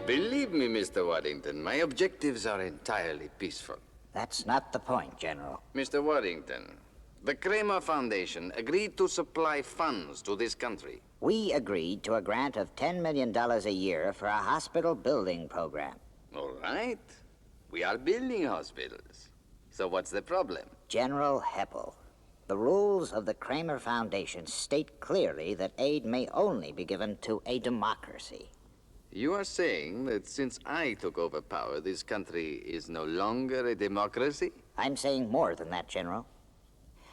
Believe me, Mr. Waddington, my objectives are entirely peaceful. That's not the point, General. Mr. Waddington, the Kramer Foundation agreed to supply funds to this country. We agreed to a grant of $10 million a year for a hospital building program. All right. We are building hospitals. So what's the problem? General Heppel, the rules of the Kramer Foundation state clearly that aid may only be given to a democracy. You are saying that since I took over power, this country is no longer a democracy? I'm saying more than that, General.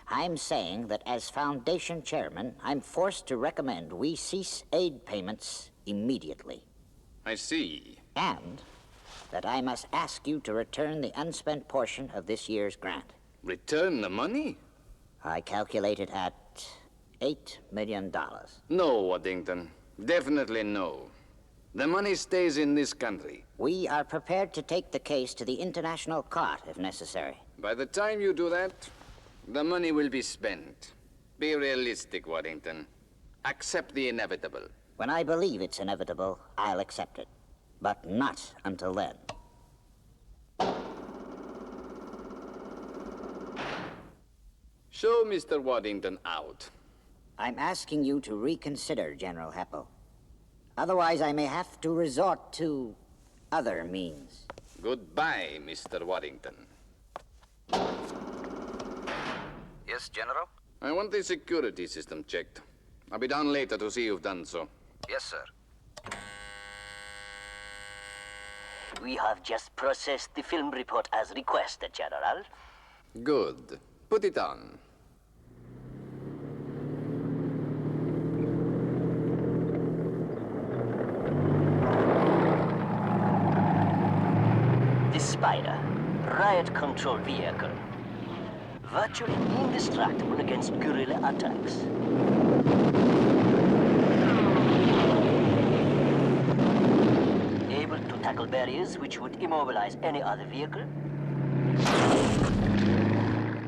I'm saying that as Foundation Chairman, I'm forced to recommend we cease aid payments immediately. I see. And that I must ask you to return the unspent portion of this year's grant. Return the money? I calculate it at $8 million. No, Waddington. Definitely no. The money stays in this country. We are prepared to take the case to the International Court if necessary. By the time you do that, the money will be spent. Be realistic, Waddington. Accept the inevitable. When I believe it's inevitable, I'll accept it. But not until then. Show Mr. Waddington out. I'm asking you to reconsider, General Heppel. Otherwise, I may have to resort to other means. Goodbye, Mr. Waddington. Yes, General? I want the security system checked. I'll be down later to see you've done so. Yes, sir. We have just processed the film report as requested, General. Good. Put it on. The Spider, riot control vehicle. Virtually indestructible against guerrilla attacks. Able to tackle barriers which would immobilize any other vehicle.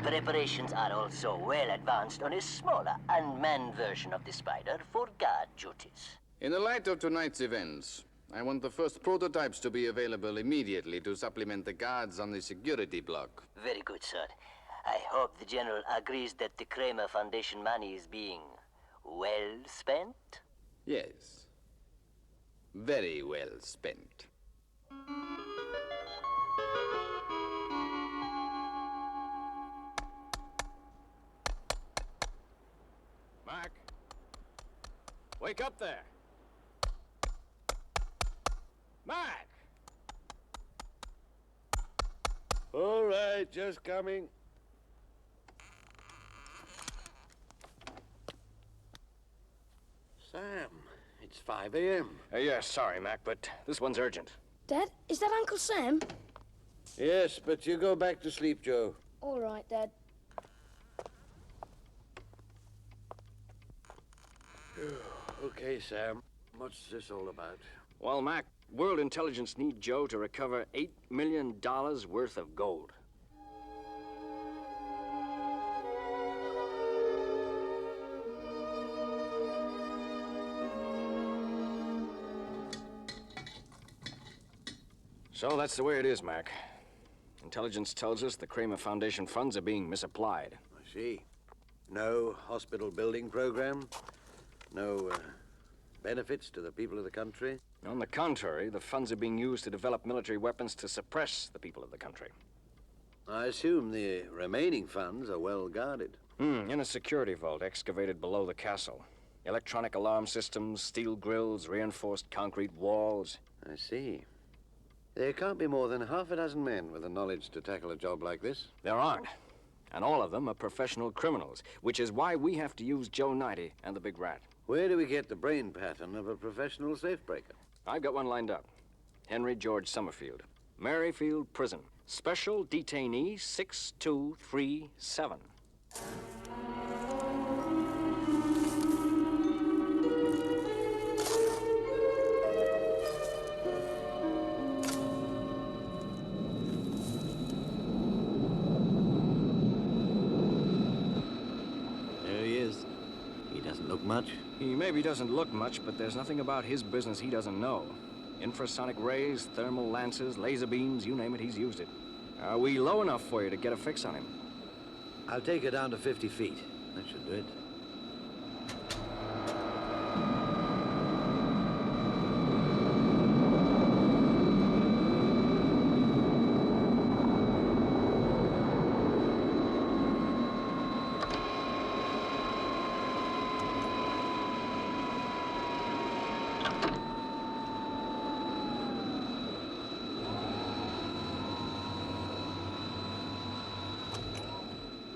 Preparations are also well advanced on a smaller, unmanned version of the Spider for guard duties. In the light of tonight's events, I want the first prototypes to be available immediately to supplement the guards on the security block. Very good, sir. I hope the General agrees that the Kramer Foundation money is being well spent? Yes. Very well spent. Mark? Wake up there! Mark! All right, just coming. Sam, it's 5 a.m. Yeah, sorry, Mac, but this one's urgent. Dad, is that Uncle Sam? Yes, but you go back to sleep, Joe. All right, Dad. Okay, Sam. What's this all about? Well, Mac, World Intelligence need Joe to recover $8 million worth of gold. So that's the way it is, Mac. Intelligence tells us the Kramer Foundation funds are being misapplied. I see. No hospital building program? No benefits to the people of the country? On the contrary, the funds are being used to develop military weapons to suppress the people of the country. I assume the remaining funds are well guarded. In a security vault excavated below the castle. Electronic alarm systems, steel grills, reinforced concrete walls. I see. There can't be more than half a dozen men with the knowledge to tackle a job like this. There aren't. And all of them are professional criminals, which is why we have to use Joe 90 and the Big Rat. Where do we get the brain pattern of a professional safebreaker? I've got one lined up. Henry George Summerfield. Maryfield Prison. Special Detainee 6237. There he is. He doesn't look much. He maybe doesn't look much, but there's nothing about his business he doesn't know. Infrasonic rays, thermal lances, laser beams, you name it, he's used it. Are we low enough for you to get a fix on him? I'll take her down to 50 feet. That should do it.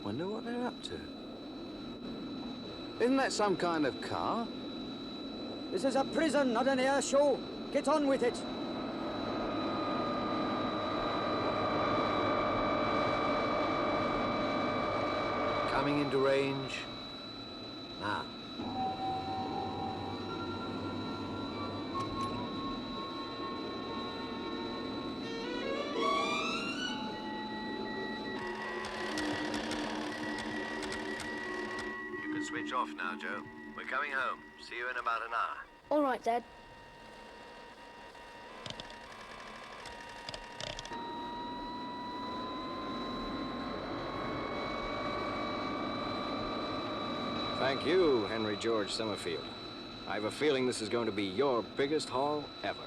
Wonder what they're up to. Isn't that some kind of car? This is a prison, not an air show. Get on with it. Coming into range. Now. You can switch off now, Joe. We're coming home. See you in about an hour. All right, Dad. Thank you, Henry George Summerfield. I have a feeling this is going to be your biggest haul ever.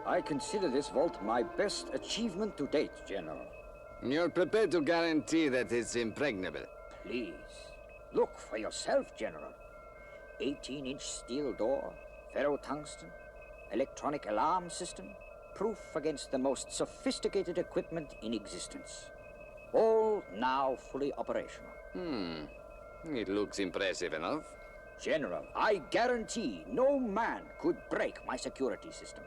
I consider this vault my best achievement to date, General. You're prepared to guarantee that it's impregnable? Please, look for yourself, General. 18-inch steel door, ferrotungsten, electronic alarm system, proof against the most sophisticated equipment in existence. All now fully operational. It looks impressive enough. General, I guarantee no man could break my security system.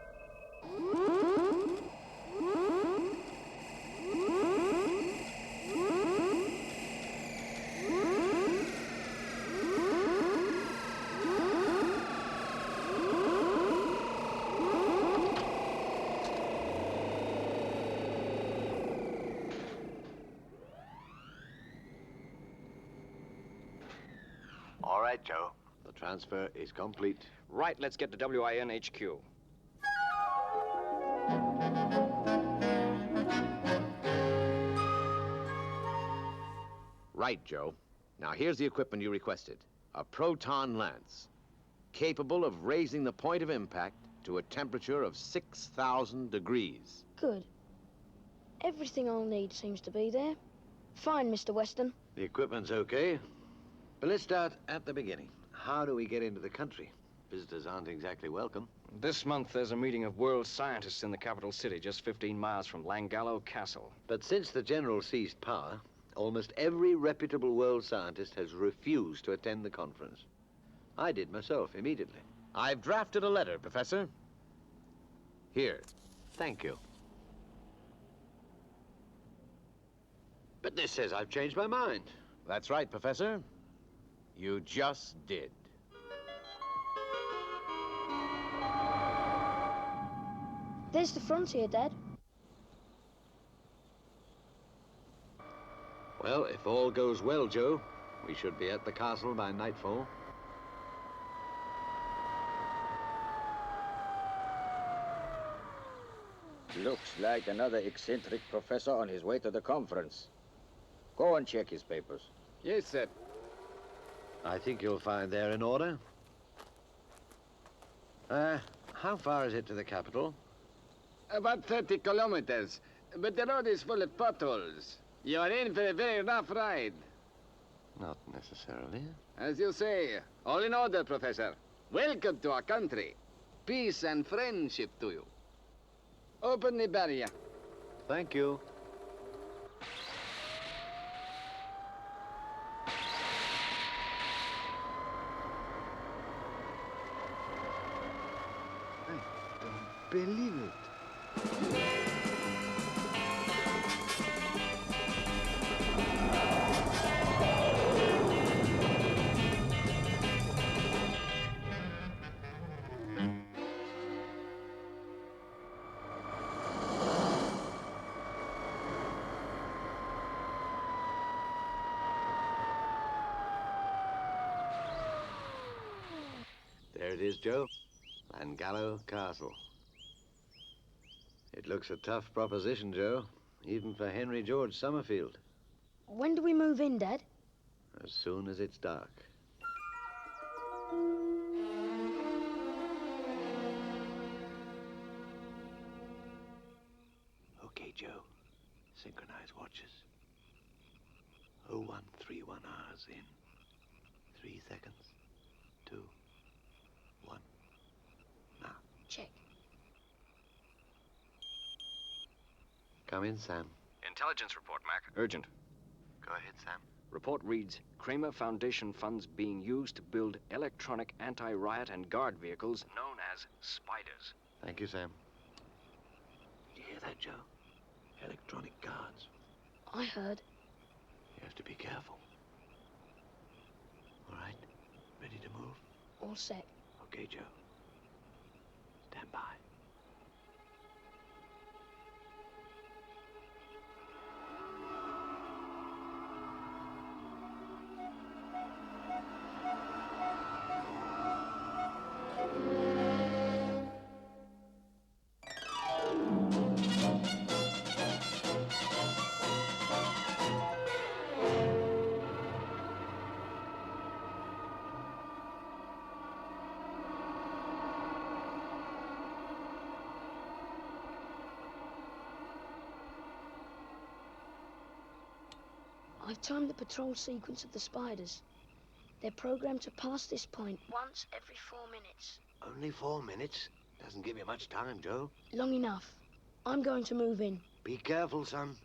All right, Joe. The transfer is complete. Right, let's get to WIN HQ. Right, Joe. Now here's the equipment you requested. A proton lance, capable of raising the point of impact to a temperature of 6,000 degrees. Good. Everything I'll need seems to be there. Fine, Mr. Weston. The equipment's okay. But let's start at the beginning. How do we get into the country? Visitors aren't exactly welcome. This month, there's a meeting of world scientists in the capital city, just 15 miles from Langallo Castle. But since the general seized power, almost every reputable world scientist has refused to attend the conference. I did myself, immediately. I've drafted a letter, Professor. Here. Thank you. Witness says I've changed my mind. That's right, Professor. You just did. There's the frontier, Dad. Well, if all goes well, Joe, we should be at the castle by nightfall. Looks like another eccentric professor on his way to the conference. Go and check his papers. Yes, sir. I think you'll find they're in order. How far is it to the capital? About 30 kilometers. But the road is full of potholes. You are in for a very rough ride. Not necessarily. As you say, all in order, Professor. Welcome to our country. Peace and friendship to you. Open the barrier. Thank you. I don't believe it. There it is, Joe. Langallo Castle. It looks a tough proposition, Joe, even for Henry George Summerfield. When do we move in, Dad? As soon as it's dark. Okay, Joe. Synchronize watches. 0131 hours in. 3 seconds. 2, 1. Now. Check. Come in, Sam. Intelligence report, Mac. Urgent. Go ahead, Sam. Report reads, Kramer Foundation funds being used to build electronic anti-riot and guard vehicles known as Spiders. Thank you, Sam. Did you hear that, Joe? Electronic guards. I heard. You have to be careful. All right? Ready to move? All set. Okay, Joe. Stand by. I've timed the patrol sequence of the Spiders. They're programmed to pass this point once every 4 minutes. Only 4 minutes? Doesn't give you much time, Joe. Long enough. I'm going to move in. Be careful, son.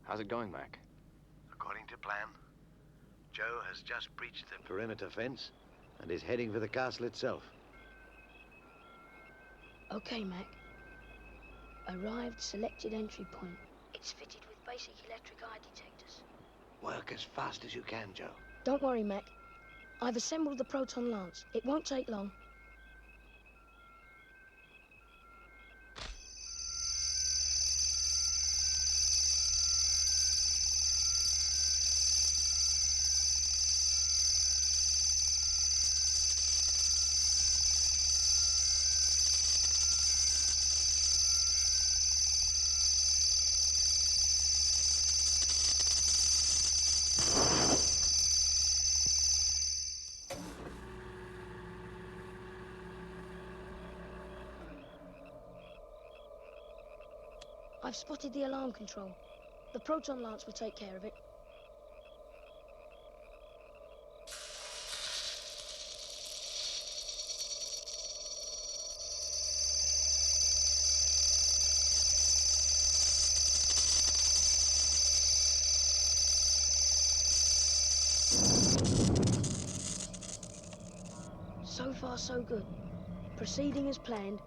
How's it going, Mac? According to plan, Joe has just breached the perimeter fence and is heading for the castle itself. Okay, Mac. Arrived, selected entry point. It's fitted with basic electric eye detectors. Work as fast as you can, Joe. Don't worry, Mac. I've assembled the proton lance. It won't take long. I've spotted the alarm control. The proton lance will take care of it. So far, so good. Proceeding as planned.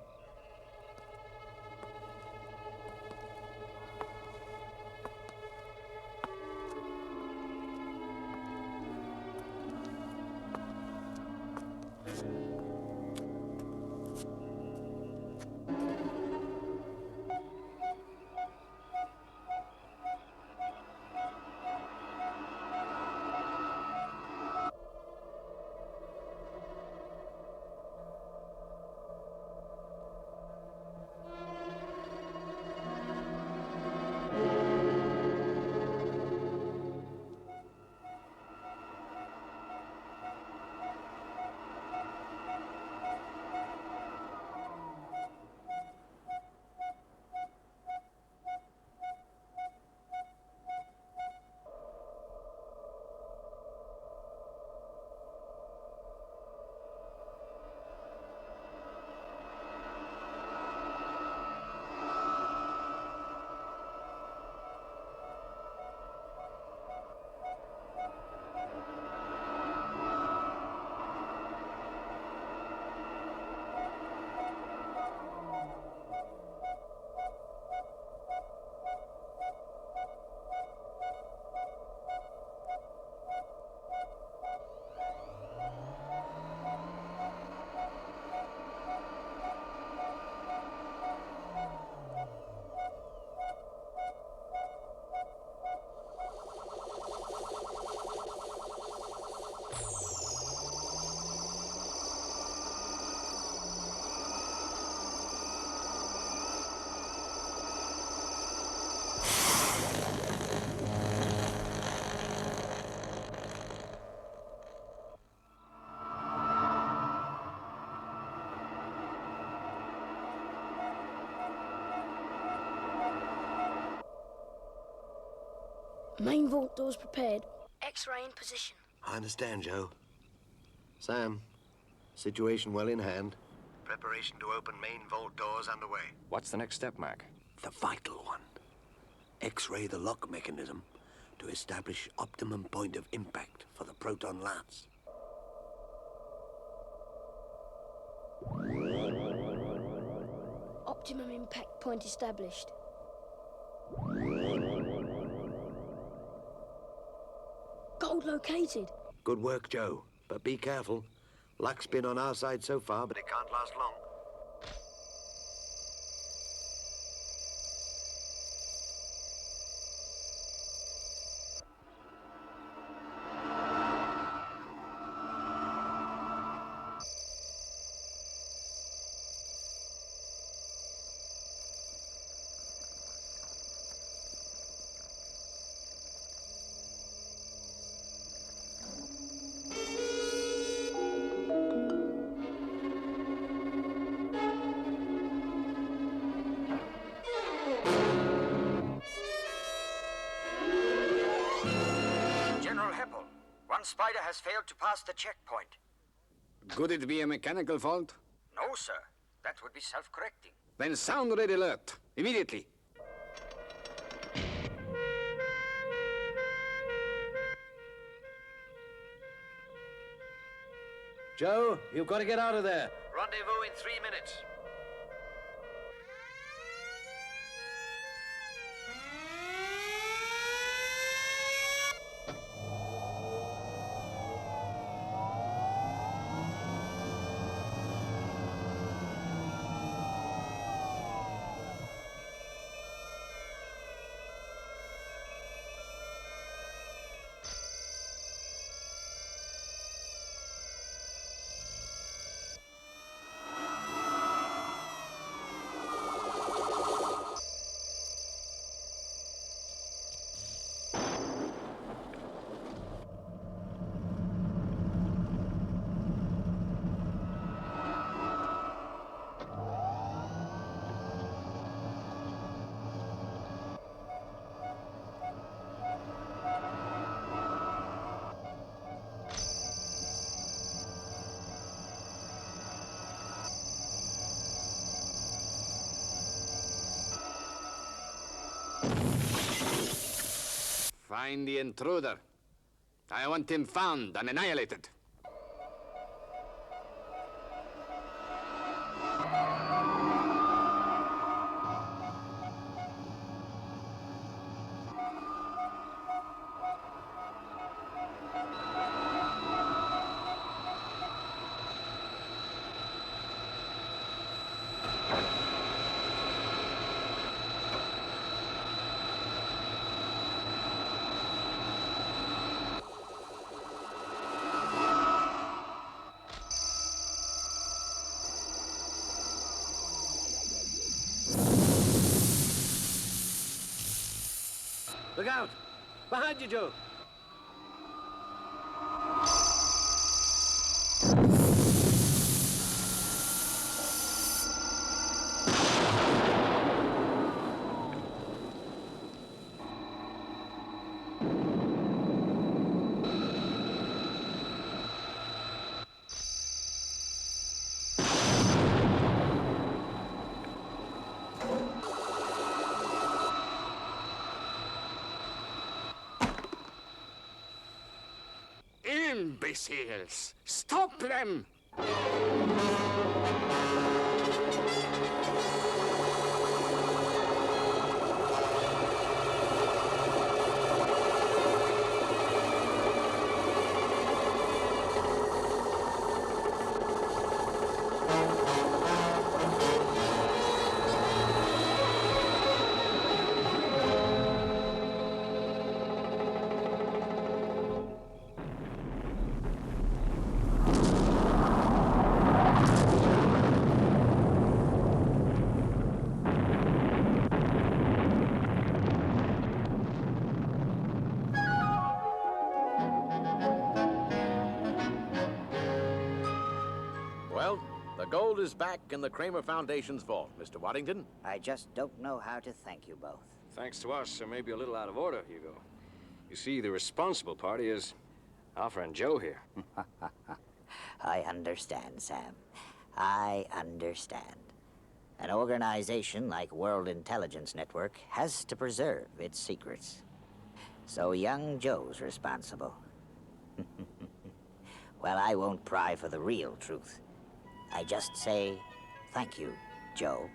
Main vault doors prepared. X-ray in position. I understand, Joe. Sam, situation well in hand. Preparation to open main vault doors underway. What's the next step, Mac? The vital one. X-ray the lock mechanism to establish optimum point of impact for the proton lance. Optimum impact point established. Gold located. Good work, Joe. But be careful. Luck's been on our side so far, but it can't last long. One spider has failed to pass the checkpoint. Could it be a mechanical fault? No, sir. That would be self-correcting. Then sound red alert. Immediately. Joe, you've got to get out of there. Rendezvous in 3 minutes. Find the intruder. I want him found and annihilated. Look out! Behind you, Joe! Imbeciles! Stop them! Well, the gold is back in the Kramer Foundation's vault, Mr. Waddington. I just don't know how to thank you both. Thanks to us, I may be a little out of order, Hugo. You see, the responsible party is our friend Joe here. I understand, Sam. I understand. An organization like World Intelligence Network has to preserve its secrets. So young Joe's responsible. Well, I won't pry for the real truth. I just say thank you, Joe.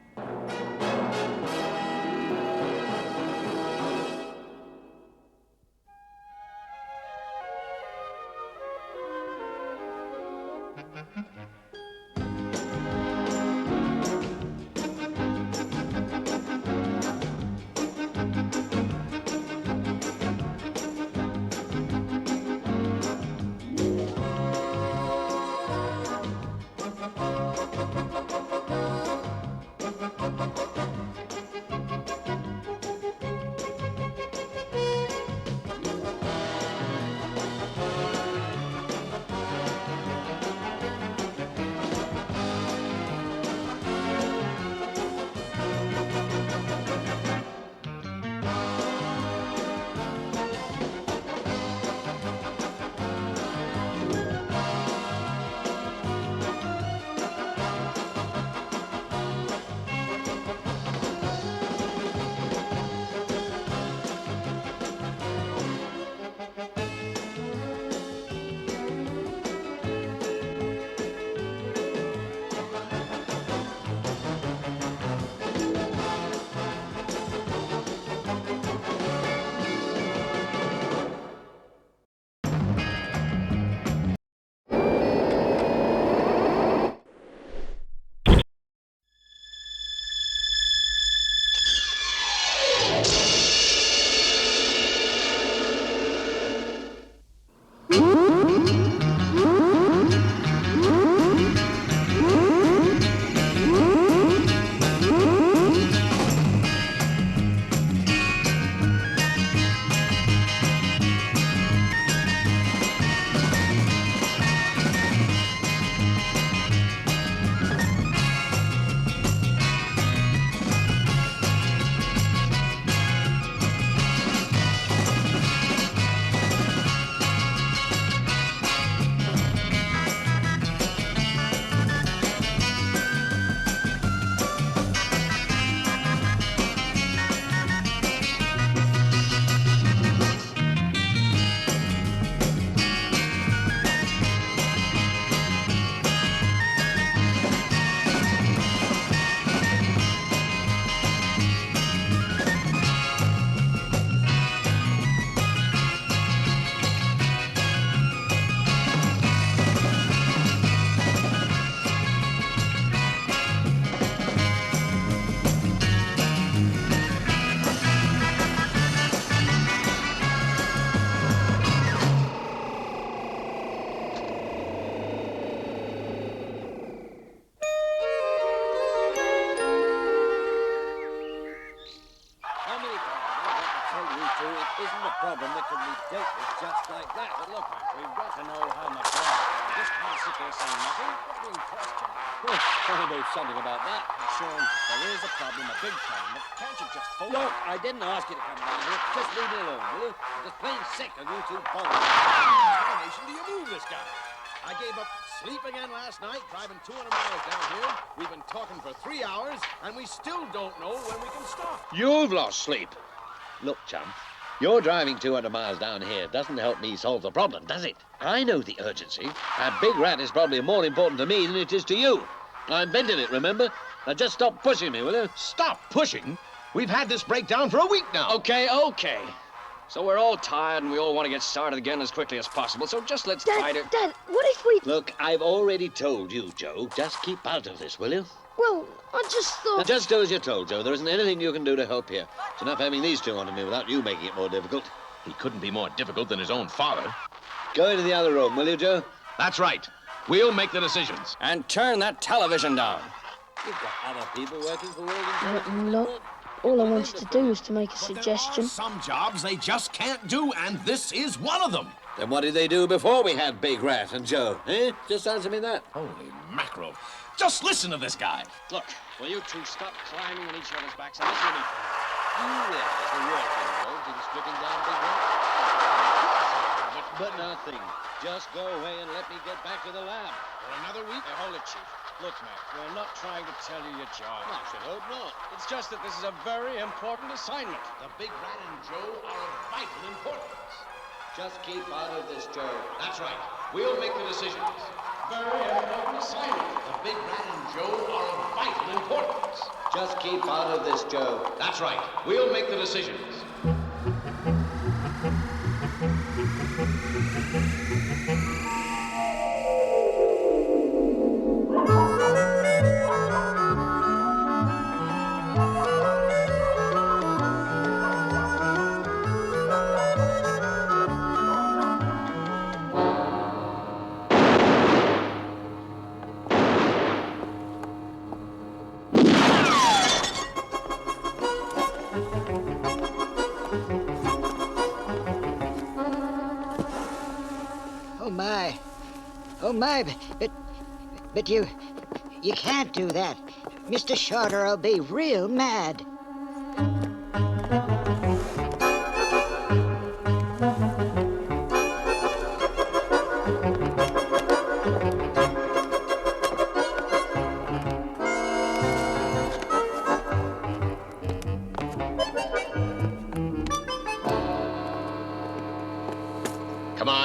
it isn't a problem that can be dealt with just like that. But look, Mac, we've got to know how much longer. We just can't sit there saying nothing. We're being questioned. Oh, there's something about that. Sure, there is a problem, a big problem, but can't you just focus? Look, I didn't ask you to come down here. Just leave me alone, will you? I'm just plain sick of you two bones. How do you move this guy? I gave up sleep again last night, driving 200 miles down here. We've been talking for 3 hours, and we still don't know when we can stop. You've lost sleep. Look, chum, your driving 200 miles down here doesn't help me solve the problem, does it? I know the urgency. That big rat is probably more important to me than it is to you. I invented it, remember? Now just stop pushing me, will you? Stop pushing? We've had this breakdown for a week now. Okay. So we're all tired and we all want to get started again as quickly as possible, so just let's try to... Dad, what if we... Look, I've already told you, Joe. Just keep out of this, will you? Well, I just thought... Now, just do as you're told, Joe. There isn't anything you can do to help here. It's enough having these two onto me without you making it more difficult. He couldn't be more difficult than his own father. Go into the other room, will you, Joe? That's right. We'll make the decisions. And turn that television down. You've got other people working for Welding. Look, all I wanted to do was to make a suggestion. Some jobs they just can't do, and this is one of them. Then what did they do before we had Big Rat and Joe? Eh? Just answer me that. Holy mackerel. Just listen to this guy. Look, will you two stop climbing on each other's backs and listen to me? You realize the work involved in stripping down Big Rat? But nothing. Just go away and let me get back to the lab. For another week? Hey, hold it, Chief. Look, Mac, we're not trying to tell you your job. I should hope not. It's just that this is a very important assignment. The Big Rat and Joe are of vital importance. Just keep out of this, Joe. That's right. We'll make the decisions. Very important assignment. The Big Rat and Joe are of vital importance. Just keep out of this, Joe. That's right. We'll make the decisions. Oh my, but you can't do that. Mr. Shorter'll be real mad.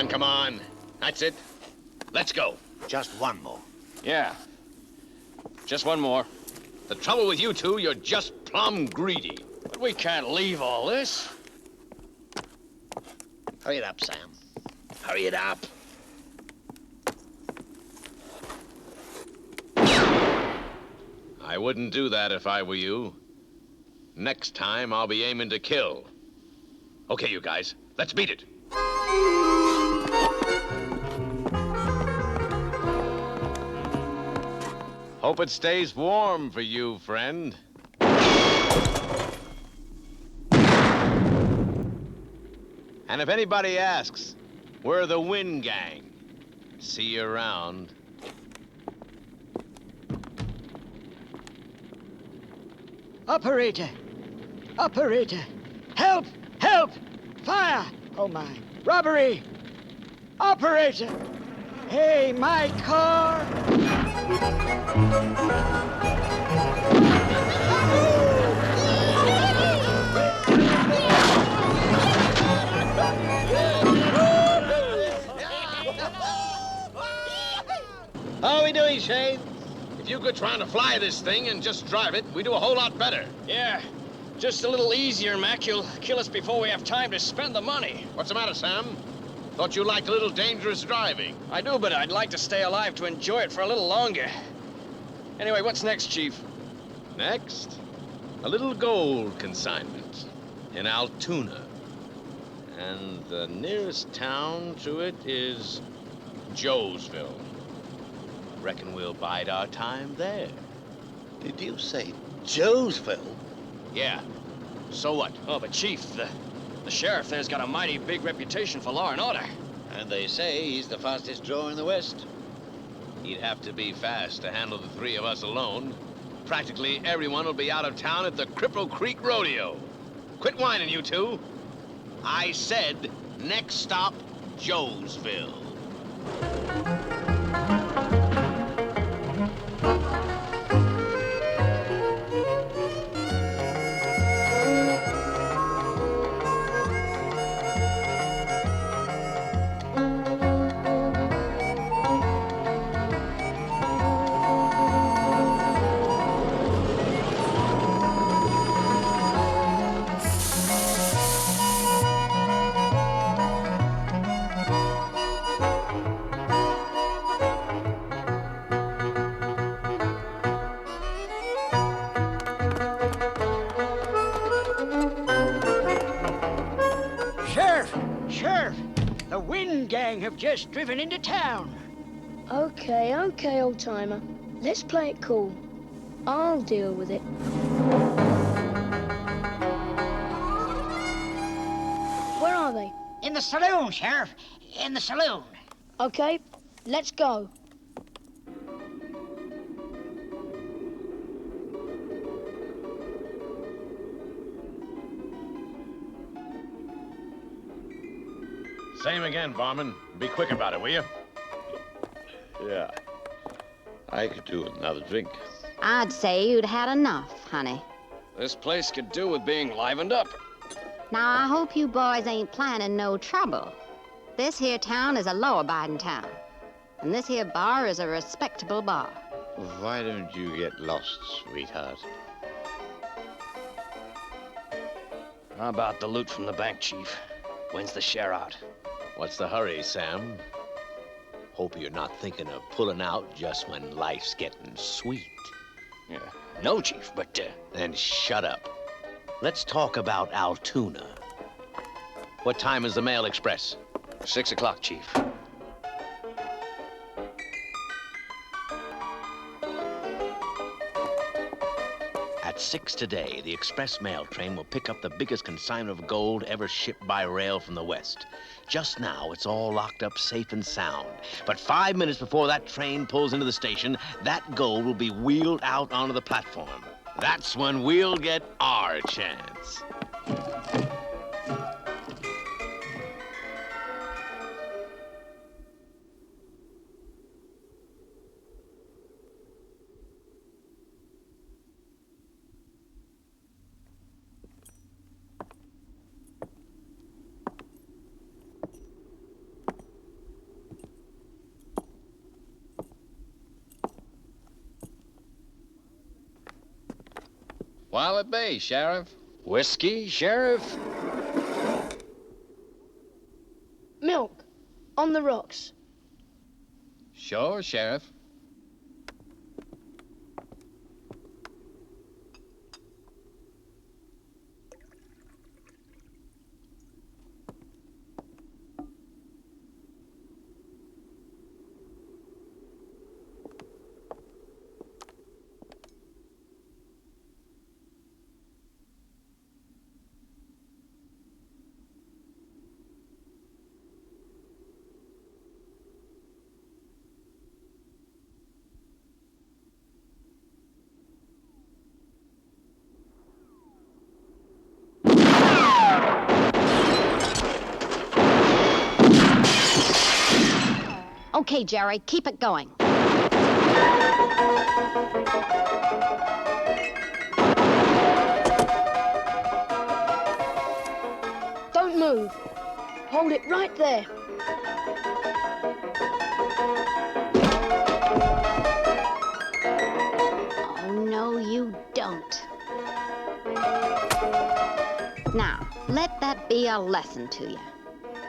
Come on. That's it. Let's go. Just one more. Yeah. Just one more. The trouble with you two, you're just plumb greedy. But we can't leave all this. Hurry it up, Sam. Hurry it up. I wouldn't do that if I were you. Next time, I'll be aiming to kill. Okay, you guys, let's beat it. Hope it stays warm for you, friend. And if anybody asks, we're the Wind Gang. See you around. Operator! Operator! Help! Help! Fire! Oh my! Robbery! Operator! Hey, my car! How are we doing, Shane? If you quit trying to fly this thing and just drive it, we do a whole lot better. Yeah. Just a little easier, Mac. You'll kill us before we have time to spend the money. What's the matter, Sam? Thought you liked a little dangerous driving. I do, but I'd like to stay alive to enjoy it for a little longer. Anyway, what's next, Chief? Next, a little gold consignment in Altoona. And the nearest town to it is Joesville. Reckon we'll bide our time there. Did you say Joesville? Yeah. So what? Oh, but Chief, The sheriff there's got a mighty big reputation for law and order. And they say he's the fastest drawer in the West. He'd have to be fast to handle the three of us alone. Practically everyone will be out of town at the Cripple Creek Rodeo. Quit whining, you two. I said, next stop, Joesville. Sheriff, the Wind Gang have just driven into town. Okay, old-timer. Let's play it cool. I'll deal with it. Where are they? In the saloon, Sheriff. In the saloon. Okay, let's go. Same again, barman. Be quick about it, will you? Yeah. I could do with another drink. I'd say you'd had enough, honey. This place could do with being livened up. Now, I hope you boys ain't planning no trouble. This here town is a law-abiding town. And this here bar is a respectable bar. Why don't you get lost, sweetheart? How about the loot from the bank, Chief? When's the share out? What's the hurry, Sam? Hope you're not thinking of pulling out just when life's getting sweet. Yeah. No, Chief, but, Then shut up. Let's talk about Altoona. What time is the mail express? 6 o'clock, Chief. At 6 today, the express mail train will pick up the biggest consignment of gold ever shipped by rail from the West. Just now, it's all locked up safe and sound. But 5 minutes before that train pulls into the station, that gold will be wheeled out onto the platform. That's when we'll get our chance. What'll it be, Sheriff? Whiskey, Sheriff? Milk. On the rocks. Sure, Sheriff. Okay, Jerry, keep it going. Don't move. Hold it right there. Oh, no, you don't. Now, let that be a lesson to you.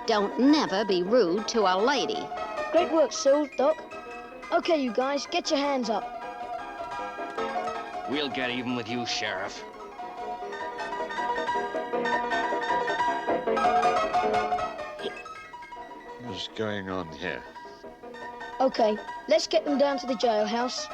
Don't never be rude to a lady. Great work, Sil, Doc. Okay, you guys, get your hands up. We'll get even with you, Sheriff. What's going on here? Okay, let's get them down to the jailhouse.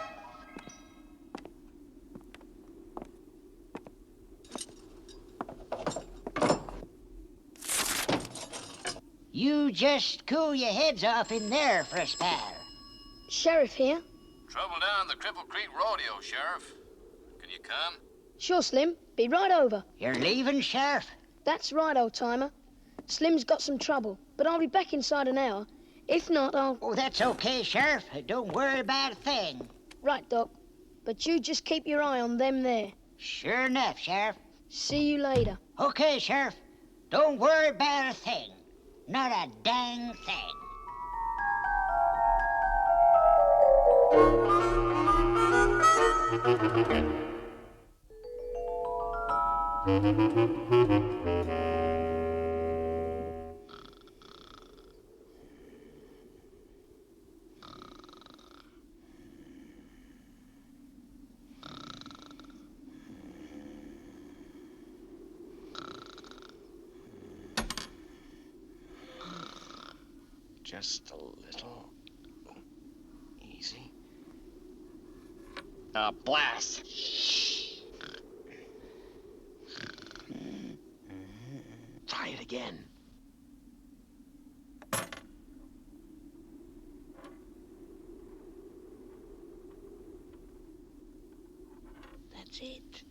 You just cool your heads off in there for a spell. Sheriff here. Trouble down the Cripple Creek Rodeo, Sheriff. Can you come? Sure, Slim. Be right over. You're leaving, Sheriff? That's right, old-timer. Slim's got some trouble, but I'll be back inside an hour. If not, I'll... Oh, that's okay, Sheriff. Don't worry about a thing. Right, Doc. But you just keep your eye on them there. Sure enough, Sheriff. See you later. Okay, Sheriff. Don't worry about a thing. Not a dang thing. Just a little. Easy. Blast! Try it again. That's it.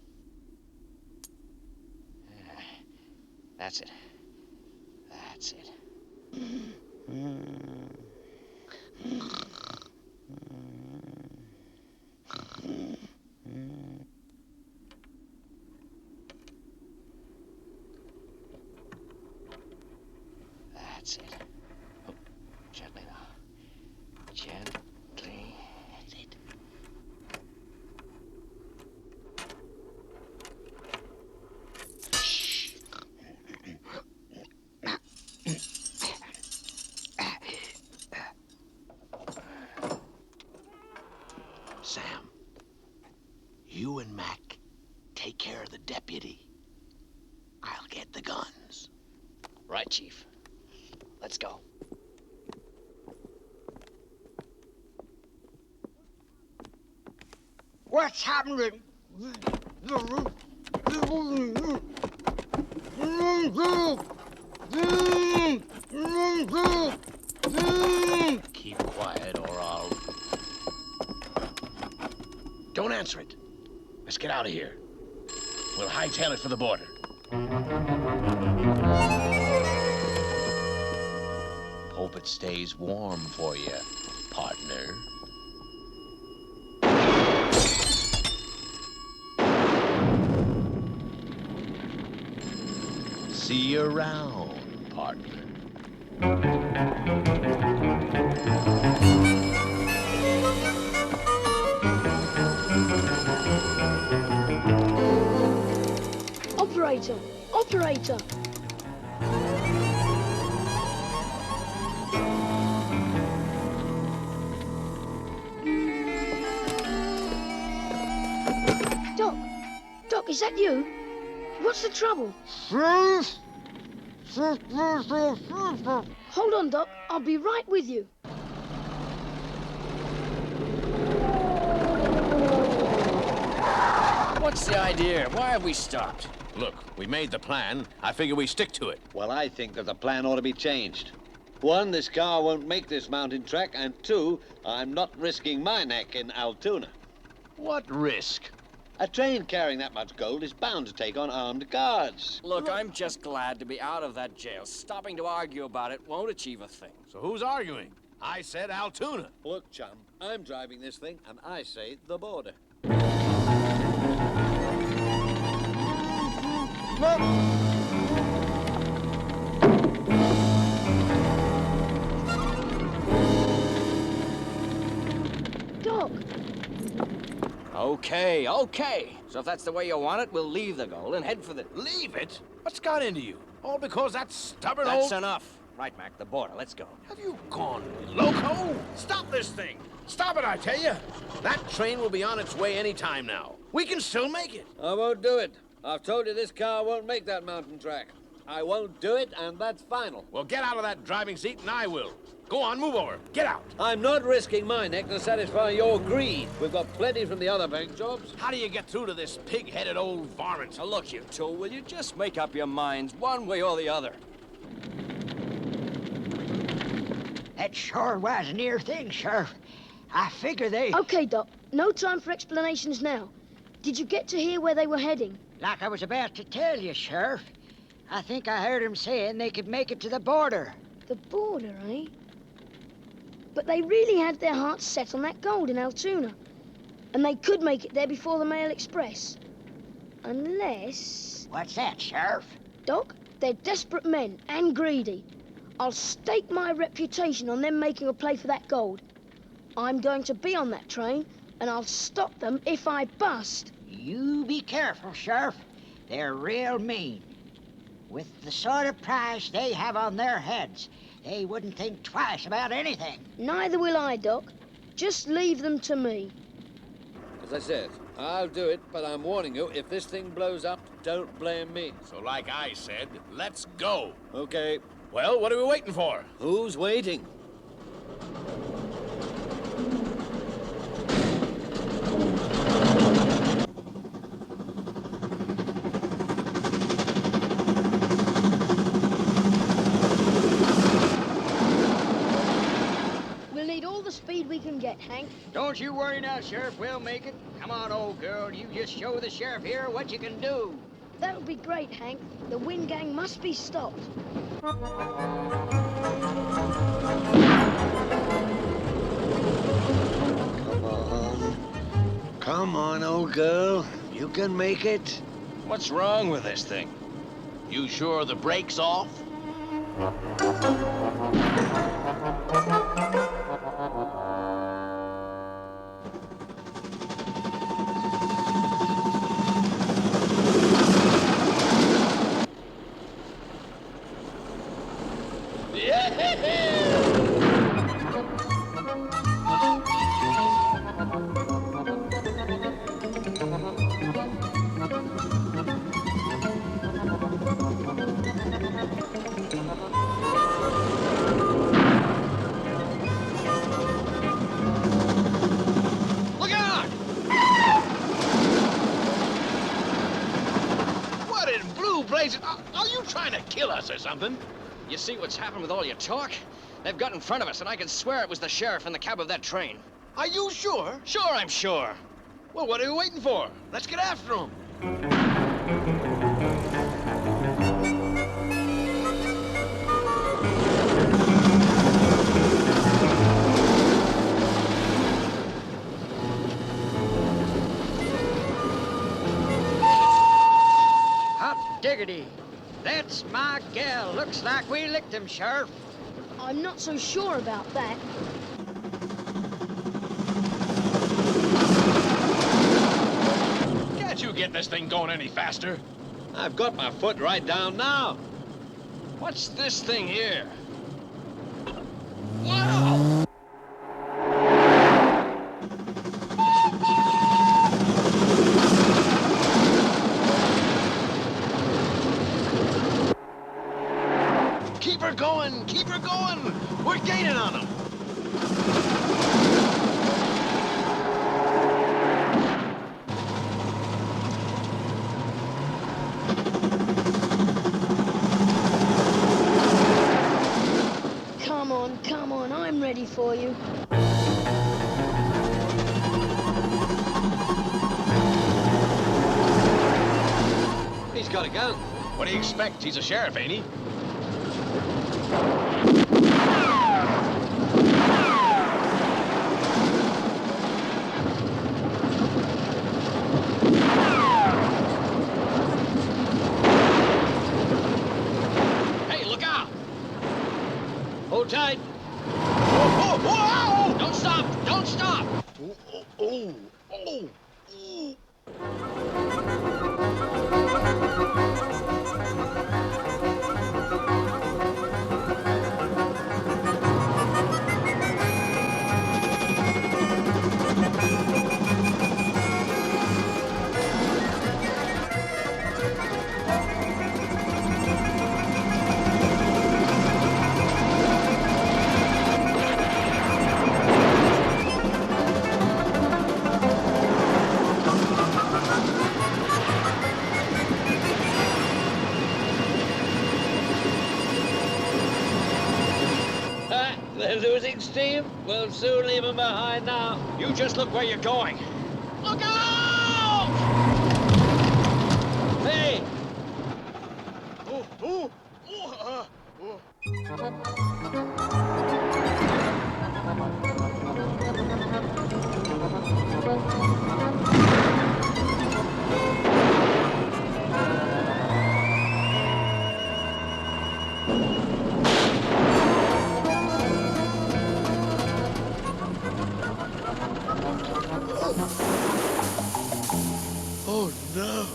That's it. That's it. That's it. Oh, gently now. Gently. That's it. Shh. Sam, you and Mac take care of the deputy. I'll get the guns. Right, Chief. Let's go. What's happening? Keep quiet or I'll... Don't answer it. Let's get out of here. We'll hightail it for the border. Hope it stays warm for you, partner. See you around, partner. Operator! Operator! Doc! Doc, is that you? What's the trouble? Hold on, Doc. I'll be right with you. What's the idea? Why have we stopped? Look, we made the plan. I figure we stick to it. Well, I think that the plan ought to be changed. One, this car won't make this mountain trek, and two, I'm not risking my neck in Altoona. What risk? A train carrying that much gold is bound to take on armed guards. Look, I'm just glad to be out of that jail. Stopping to argue about it won't achieve a thing. So who's arguing? I said Altoona. Look, chum, I'm driving this thing, and I say the border. Doc! Okay. So if that's the way you want it, we'll leave the gold and head for the... Leave it? What's got into you? All because that stubborn That's old... enough. Right, Mac, the border. Let's go. Have you gone loco? Stop this thing! Stop it, I tell you! That train will be on its way any time now. We can still make it. I won't do it. I've told you this car won't make that mountain track. I won't do it, and that's final. Well, get out of that driving seat and I will. Go on, move over. Get out. I'm not risking my neck to satisfy your greed. We've got plenty from the other bank jobs. How do you get through to this pig-headed old varmint? Now look, you two, will you just make up your minds one way or the other? That sure was a near thing, Sheriff. I figure they... Okay, Doc. No time for explanations now. Did you get to hear where they were heading? Like I was about to tell you, Sheriff. I think I heard him saying they could make it to the border. The border, eh? But they really had their hearts set on that gold in Altoona. And they could make it there before the Mail Express. Unless... What's that, Sheriff? Doc, they're desperate men and greedy. I'll stake my reputation on them making a play for that gold. I'm going to be on that train, and I'll stop them if I bust. You be careful, Sheriff. They're real mean. With the sort of price they have on their heads, they wouldn't think twice about anything. Neither will I, Doc. Just leave them to me. As I said, I'll do it, but I'm warning you, if this thing blows up, don't blame me. So like I said, let's go. Okay. Well, what are we waiting for? Who's waiting? We'll need all the speed we can get, Hank. Don't you worry now, Sheriff. We'll make it. Come on, old girl. You just show the sheriff here what you can do. That'll be great, Hank. The wind gang must be stopped. Come on. Come on, old girl. You can make it. What's wrong with this thing? You sure the brake's off? Look out! What in blue blazes? Are you trying to kill us or something? You see what's happened with all your talk? They've got in front of us, and I can swear it was the sheriff in the cab of that train. Are you sure? Sure, I'm sure. Well, what are we waiting for? Let's get after him. Hot diggity. That's my gal. Looks like we licked him, Sheriff. I'm not so sure about that. Can't you get this thing going any faster? I've got my foot right down now. What's this thing here? Wow! Keep her going! Keep her going! We're gaining on them! Come on, I'm ready for you. He's got a gun. What do you expect? He's a sheriff, ain't he? Hey, look out! Hold tight. Oh, whoa! Don't stop! Don't stop! Oh. They're losing steam. We'll soon leave them behind now. You just look where you're going. Look out! Hey! Ooh, ooh, Oh, no.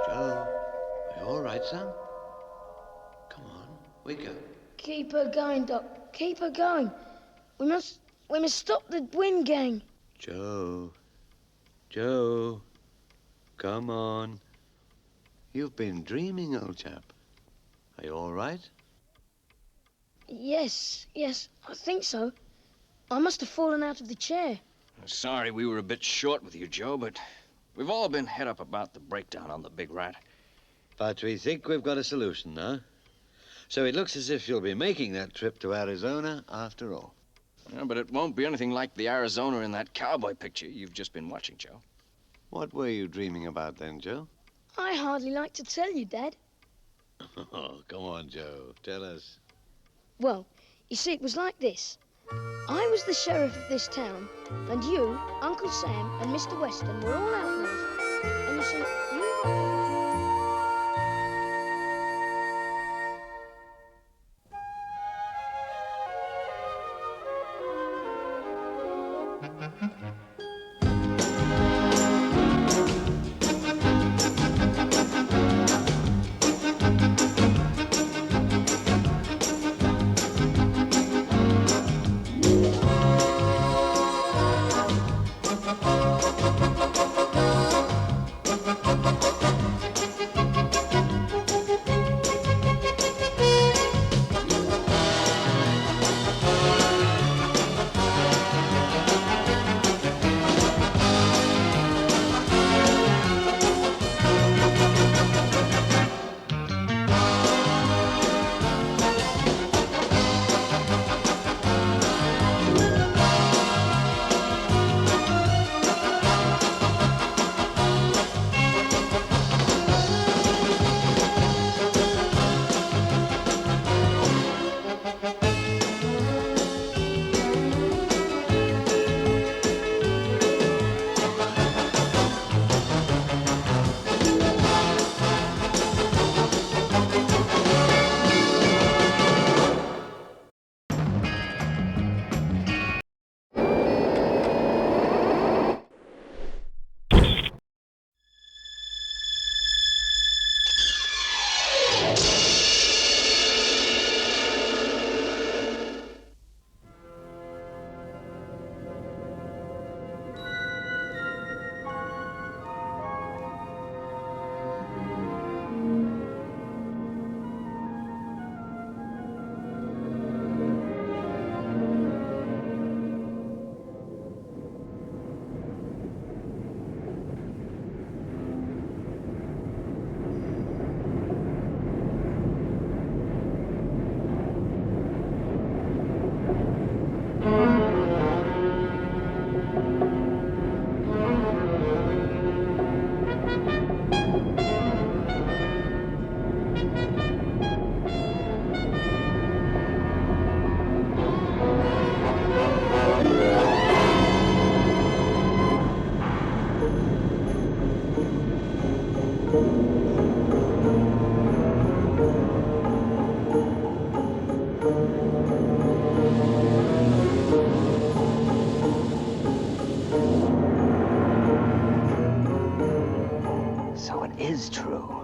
Joe, are you all right, son? Come on, wake up. Keep her going, Doc. Keep her going. We must stop the wind gang. Joe, come on. You've been dreaming, old chap. Are you all right? Yes, I think so. I must have fallen out of the chair. Sorry we were a bit short with you, Joe, but we've all been head up about the breakdown on the Big Rat. But we think we've got a solution now. So it looks as if you'll be making that trip to Arizona after all. Yeah, but it won't be anything like the Arizona in that cowboy picture you've just been watching, Joe. What were you dreaming about then, Joe? I hardly like to tell you, Dad. Oh, come on, Joe. Tell us. Well, you see, it was like this. I was the sheriff of this town, and you, Uncle Sam, and Mr. Weston were all outlaws. And you see, you... is true.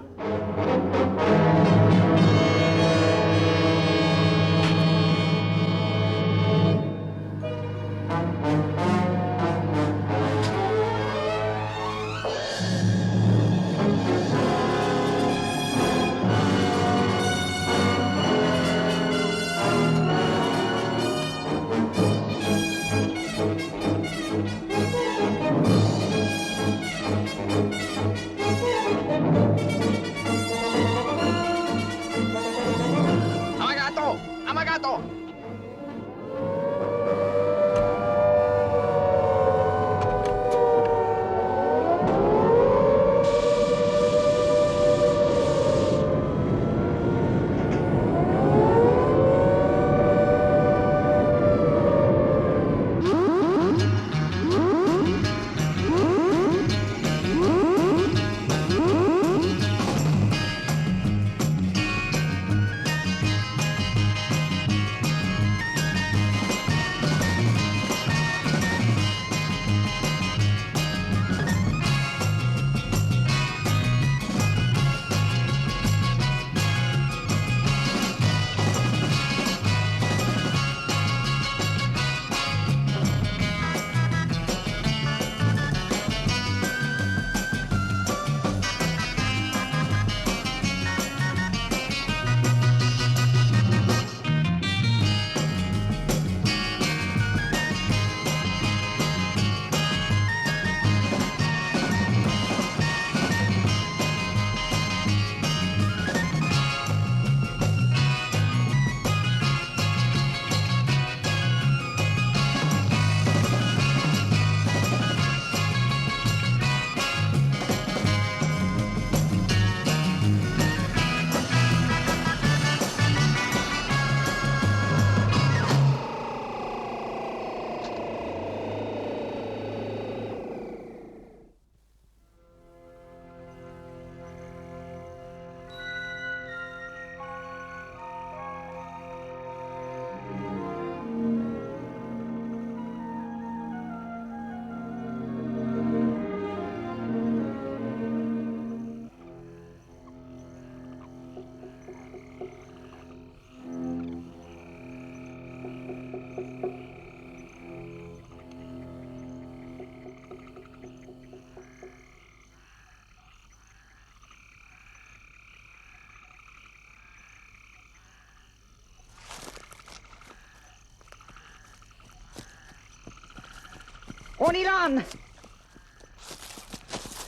Onilan!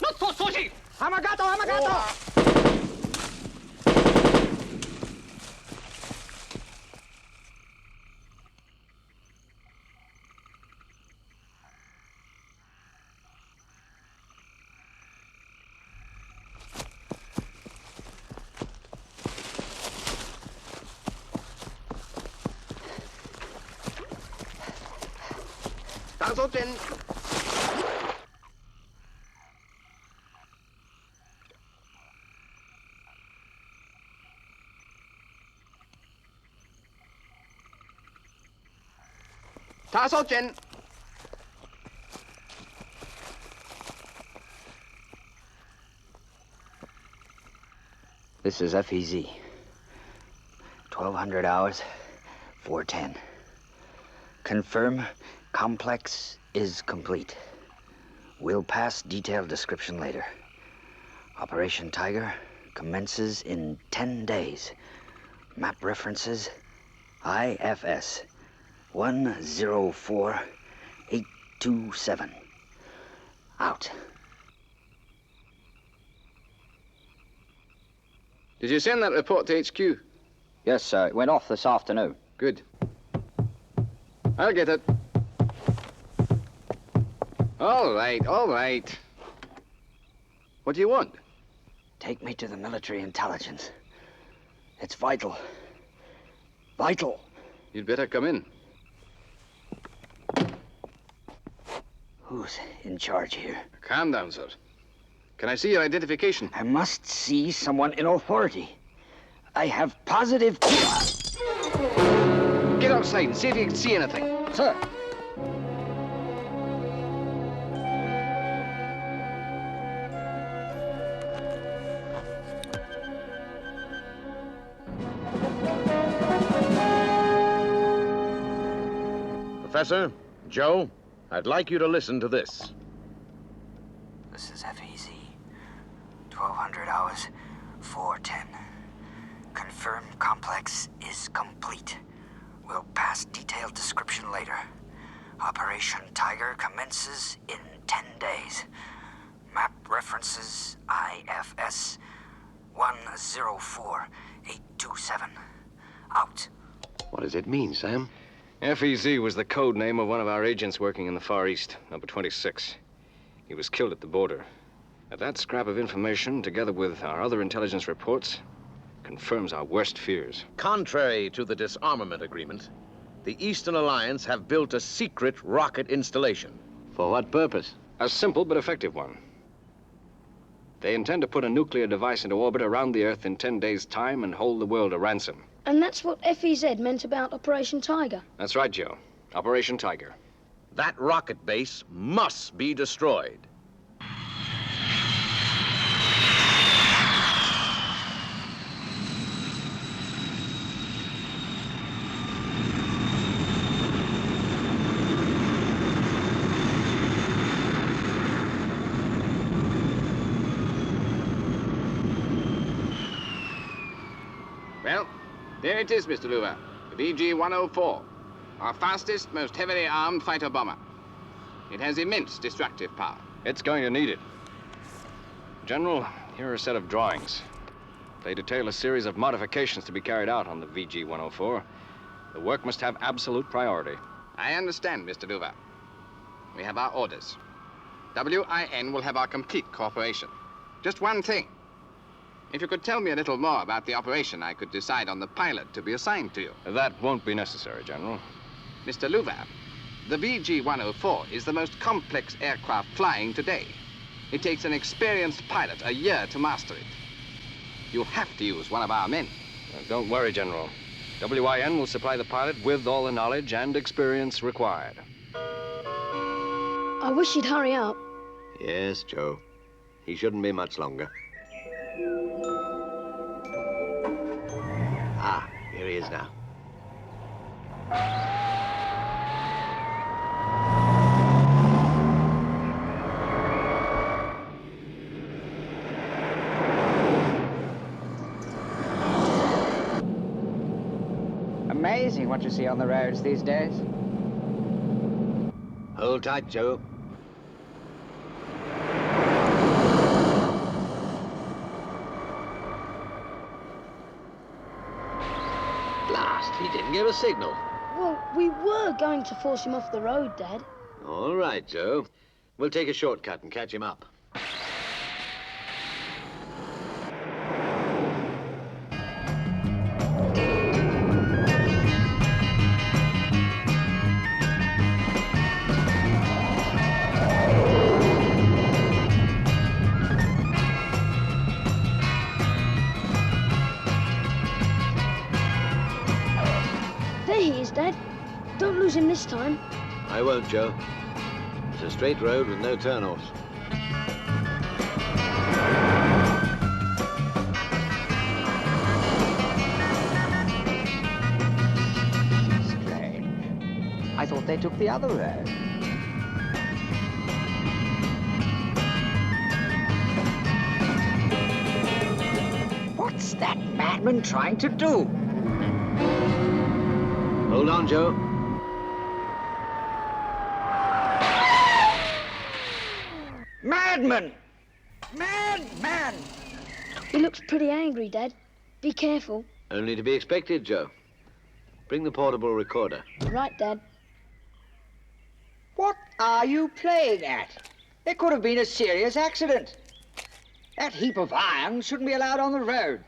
Not so, Soji! Hamagato, Hamagato! This is FEZ. 1200 hours, 410. Confirm complex is complete. We'll pass detailed description later. Operation Tiger commences in 10 days. Map references IFS 104827. Out. Did you send that report to HQ? Yes, sir. It went off this afternoon. Good. I'll get it. All right, all right. What do you want? Take me to the military intelligence. It's vital. Vital. You'd better come in. Who's in charge here? Calm down, sir. Can I see your identification? I must see someone in authority. I have positive... Get outside and see if you can see anything. Sir. Professor, Joe, I'd like you to listen to this. This is FEZ. 1200 hours, 410. Confirmed complex is complete. We'll pass detailed description later. Operation Tiger commences in 10 days. Map references IFS 104827. Out. What does it mean, Sam? FEZ was the code name of one of our agents working in the Far East, number 26. He was killed at the border. That scrap of information, together with our other intelligence reports, confirms our worst fears. Contrary to the disarmament agreement, the Eastern Alliance have built a secret rocket installation. For what purpose? A simple but effective one. They intend to put a nuclear device into orbit around the Earth in 10 days' time and hold the world a ransom. And that's what FEZ meant about Operation Tiger. That's right, Joe. Operation Tiger. That rocket base must be destroyed. Well, there it is, Mr. Luva. The VG-104. Our fastest, most heavily armed fighter bomber. It has immense destructive power. It's going to need it. General, here are a set of drawings. They detail a series of modifications to be carried out on the VG-104. The work must have absolute priority. I understand, Mr. Luva. We have our orders. WIN will have our complete cooperation. Just one thing. If you could tell me a little more about the operation, I could decide on the pilot to be assigned to you. That won't be necessary, General. Mr. Luva, the VG-104 is the most complex aircraft flying today. It takes an experienced pilot a year to master it. You'll have to use one of our men. Don't worry, General. WIN will supply the pilot with all the knowledge and experience required. I wish he'd hurry up. Yes, Joe. He shouldn't be much longer. Ah, here he is now. Amazing what you see on the roads these days. Hold tight, Joe. and give a signal. Well, we were going to force him off the road, Dad. All right, Joe. We'll take a shortcut and catch him up. There he is, Dad. Don't lose him this time. I won't, Joe. It's a straight road with no turnoffs. Strange. I thought they took the other road. What's that madman trying to do? Hold on, Joe. Madman! Madman! He looks pretty angry, Dad. Be careful. Only to be expected, Joe. Bring the portable recorder. Right, Dad. What are you playing at? There could have been a serious accident. That heap of iron shouldn't be allowed on the road.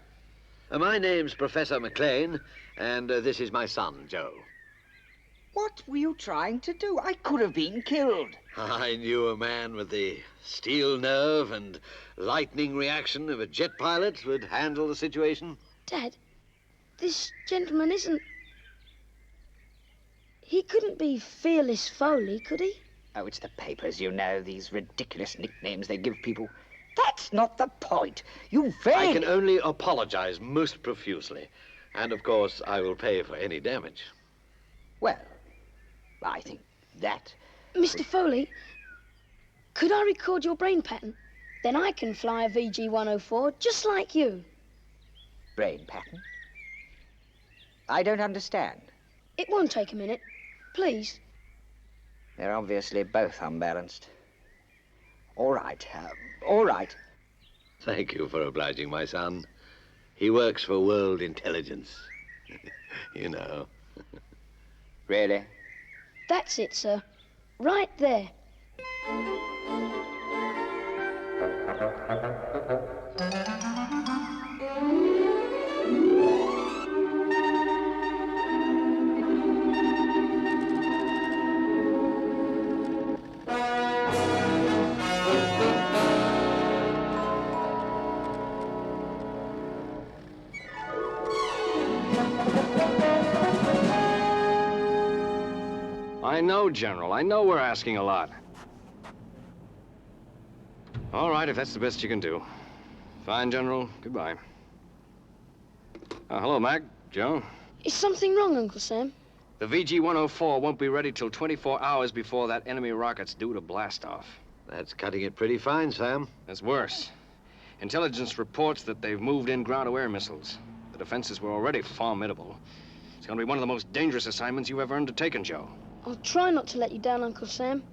My name's Professor McLean, and this is my son, Joe. What were you trying to do? I could have been killed. I knew a man with the steel nerve and lightning reaction of a jet pilot would handle the situation. Dad, this gentleman isn't... He couldn't be Fearless Foley, could he? Oh, it's the papers, you know, these ridiculous nicknames they give people. That's not the point. You very... I can only apologize most profusely. And, of course, I will pay for any damage. Well, I think that... Mr. Foley, could I record your brain pattern? Then I can fly a VG-104 just like you. Brain pattern? I don't understand. It won't take a minute. Please. They're obviously both unbalanced. All right, all right. Thank you for obliging my son. He works for world intelligence. You know. Really? That's it, sir. Right there. I know, General. I know we're asking a lot. All right, if that's the best you can do. Fine, General. Goodbye. Hello, Mac. Joe? Is something wrong, Uncle Sam? The VG-104 won't be ready till 24 hours before that enemy rocket's due to blast off. That's cutting it pretty fine, Sam. That's worse. Intelligence reports that they've moved in ground-to-air missiles. The defenses were already formidable. It's going to be one of the most dangerous assignments you've ever undertaken, Joe. I'll try not to let you down, Uncle Sam.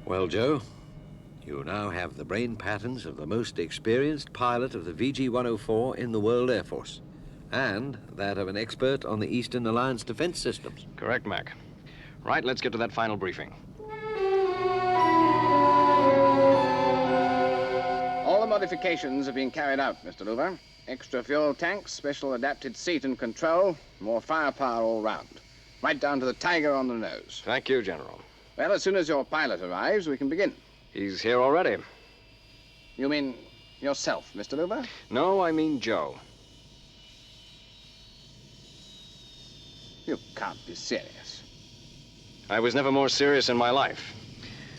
Well, Joe, you now have the brain patterns of the most experienced pilot of the VG-104 in the World Air Force, and that of an expert on the Eastern Alliance defense systems. Correct, Mac. Right, let's get to that final briefing. All the modifications have been carried out, Mr. Luva. Extra fuel tanks, special adapted seat and control, more firepower all round. Right down to the tiger on the nose. Thank you, General. Well, as soon as your pilot arrives, we can begin. He's here already. You mean yourself, Mr. Luva? No, I mean Joe. You can't be serious. I was never more serious in my life.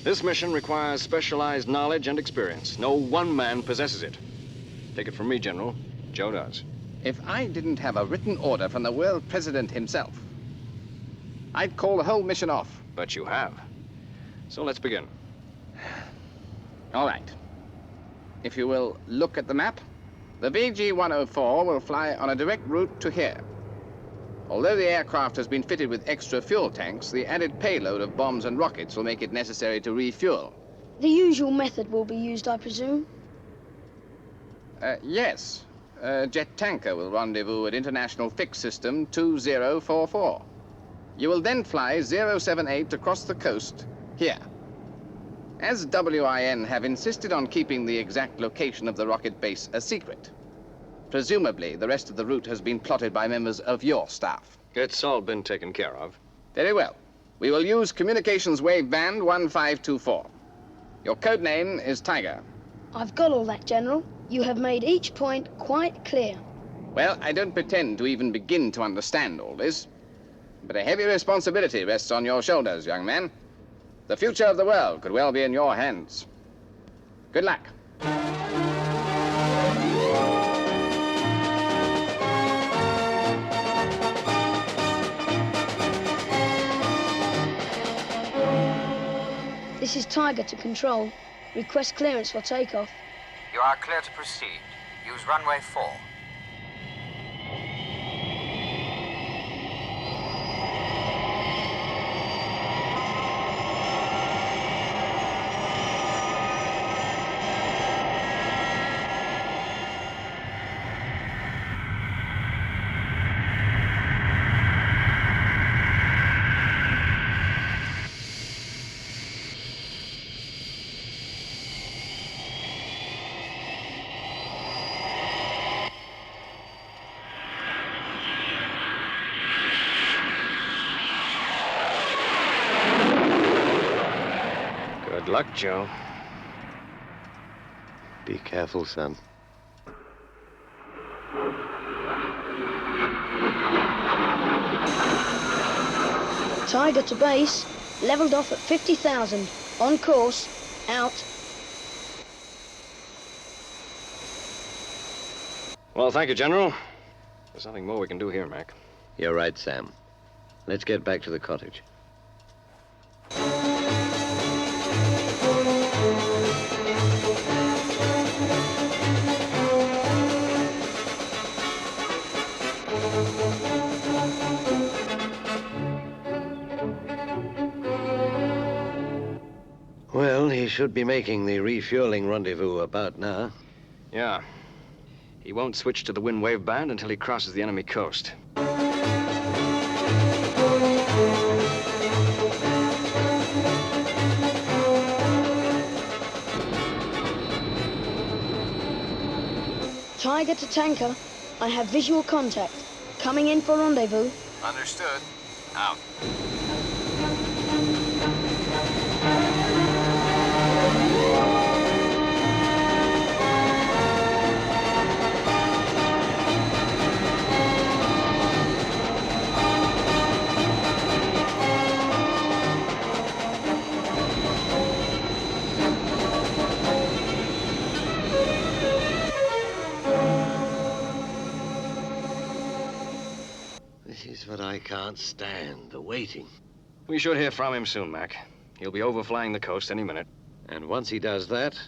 This mission requires specialized knowledge and experience. No one man possesses it. Take it from me, General. Joe does. If I didn't have a written order from the world president himself, I'd call the whole mission off. But you have. So let's begin. All right. If you will look at the map, the VG-104 will fly on a direct route to here. Although the aircraft has been fitted with extra fuel tanks, the added payload of bombs and rockets will make it necessary to refuel. The usual method will be used, I presume? Yes. A jet tanker will rendezvous at International Fix System 2044. You will then fly 078 across the coast here. As WIN have insisted on keeping the exact location of the rocket base a secret, presumably the rest of the route has been plotted by members of your staff. It's all been taken care of. Very well. We will use communications wave band 1524. Your code name is Tiger. I've got all that, General. You have made each point quite clear. Well, I don't pretend to even begin to understand all this, but a heavy responsibility rests on your shoulders, young man. The future of the world could well be in your hands. Good luck. This is Tiger to Control. Request clearance for takeoff. You are clear to proceed. Use runway 4. Good luck, Joe. Be careful, son. Tiger to base. Leveled off at 50,000. On course. Out. Well, thank you, General. There's nothing more we can do here, Mac. You're right, Sam. Let's get back to the cottage. Well, he should be making the refueling rendezvous about now. Yeah. He won't switch to the wind wave band until he crosses the enemy coast. Tiger to tanker. I have visual contact. Coming in for rendezvous. Understood. Out. This is what I can't stand, the waiting. We should hear from him soon, Mac. He'll be overflying the coast any minute. And once he does that,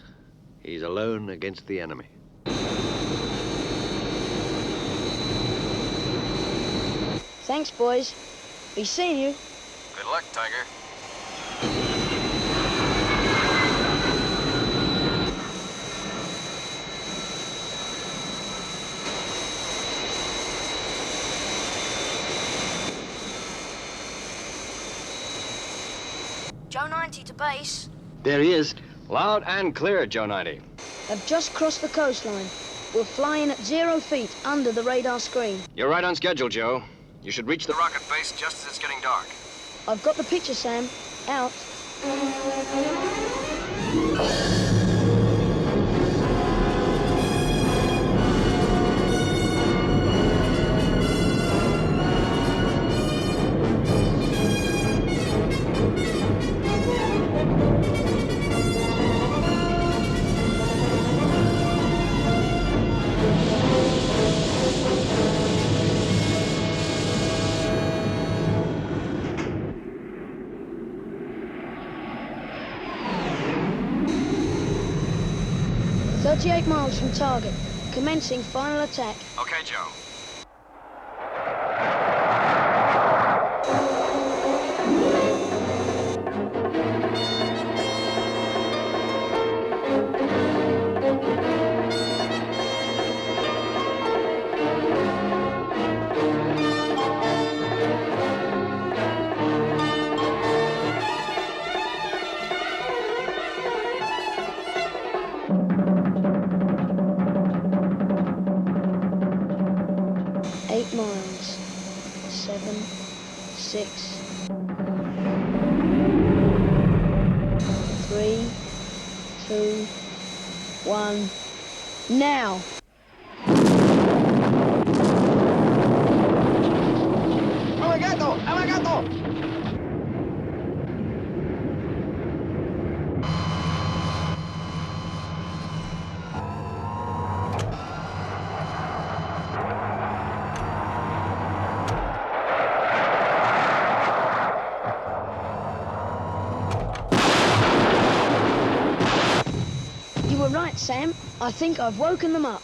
he's alone against the enemy. Thanks, boys. Be seeing you. Good luck, Tiger. Joe 90 to base. There he is. Loud and clear, Joe 90. Have just crossed the coastline. We'll fly in at 0 feet under the radar screen. You're right on schedule, Joe. You should reach the Rocket base just as it's getting dark. I've got the picture, Sam. Out. 38 miles from target. Commencing final attack. Okay, Joe. Now! ¡Amagato! ¡Amagato! You were right, Sam. I think I've woken them up.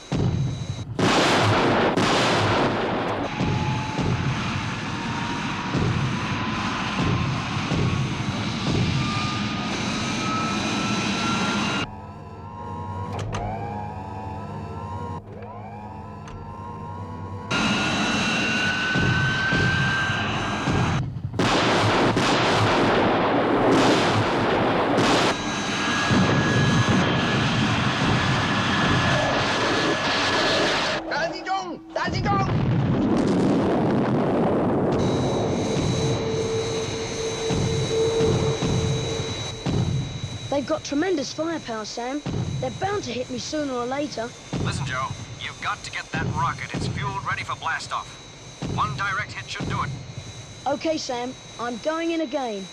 They've got tremendous firepower, Sam. They're bound to hit me sooner or later. Listen, Joe. You've got to get that rocket. It's fueled, ready for blastoff. One direct hit should do it. Okay, Sam. I'm going in again.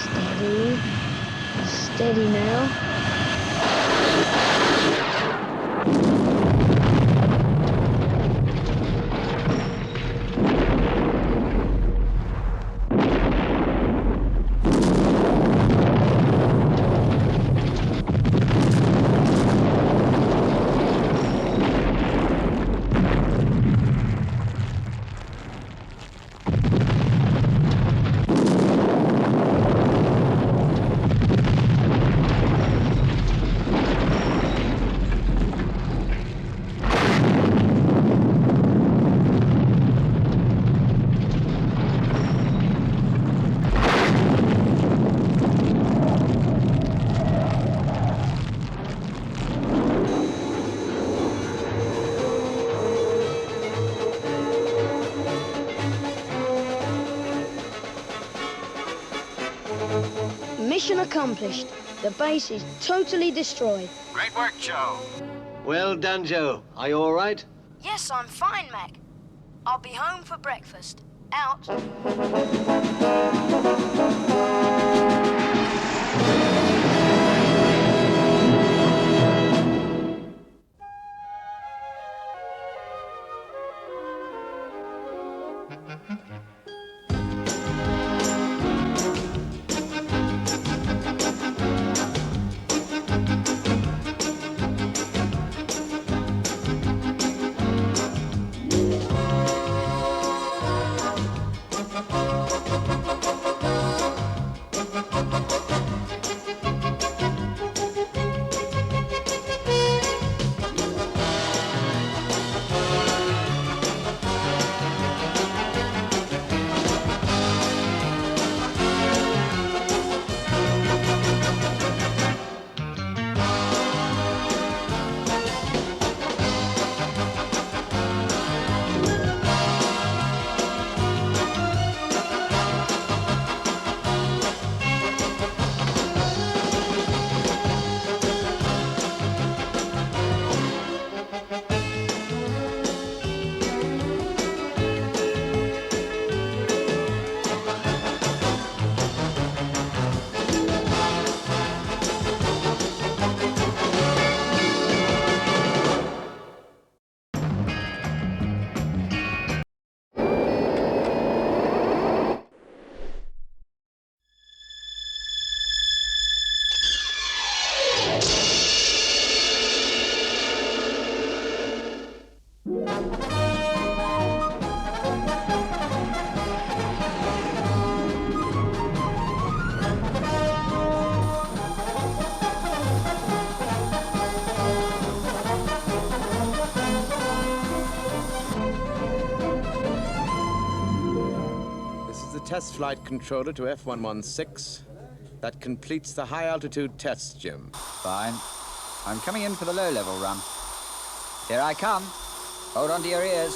Steady. Steady now. Mission accomplished. The base is totally destroyed. Great work, Joe. Well done, Joe. Are you all right? Yes, I'm fine, Mac. I'll be home for breakfast. Out. test flight controller to F116. That completes the high-altitude tests, Jim. Fine. I'm coming in for the low-level run. Here I come. Hold on to your ears.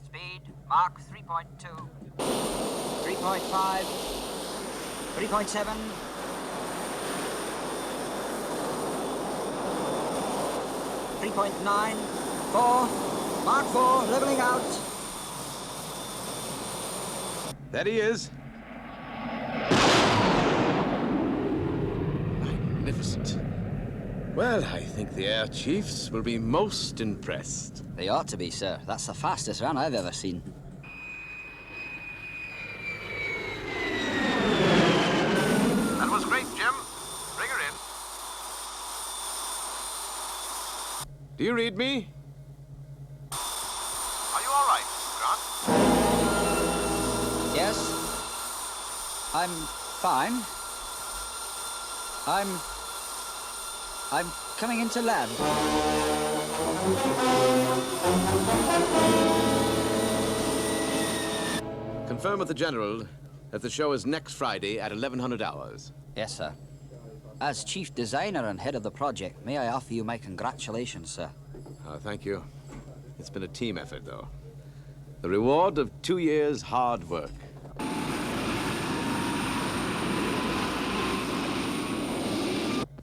Speed, Mach 3.2. 3.5. 3.7. 3.9. 4. Mach 4, leveling out. There he is. Magnificent. Well, I think the Air Chiefs will be most impressed. They ought to be, sir. That's the fastest run I've ever seen. That was great, Jim. Bring her in. Do you read me? Are you all right, Grant? Yes. I'm fine. I'm coming into land. Confirm with the General that the show is next Friday at 1100 hours. Yes, sir. As chief designer and head of the project, may I offer you my congratulations, sir? Thank you. It's been a team effort, though. The reward of 2 years' hard work.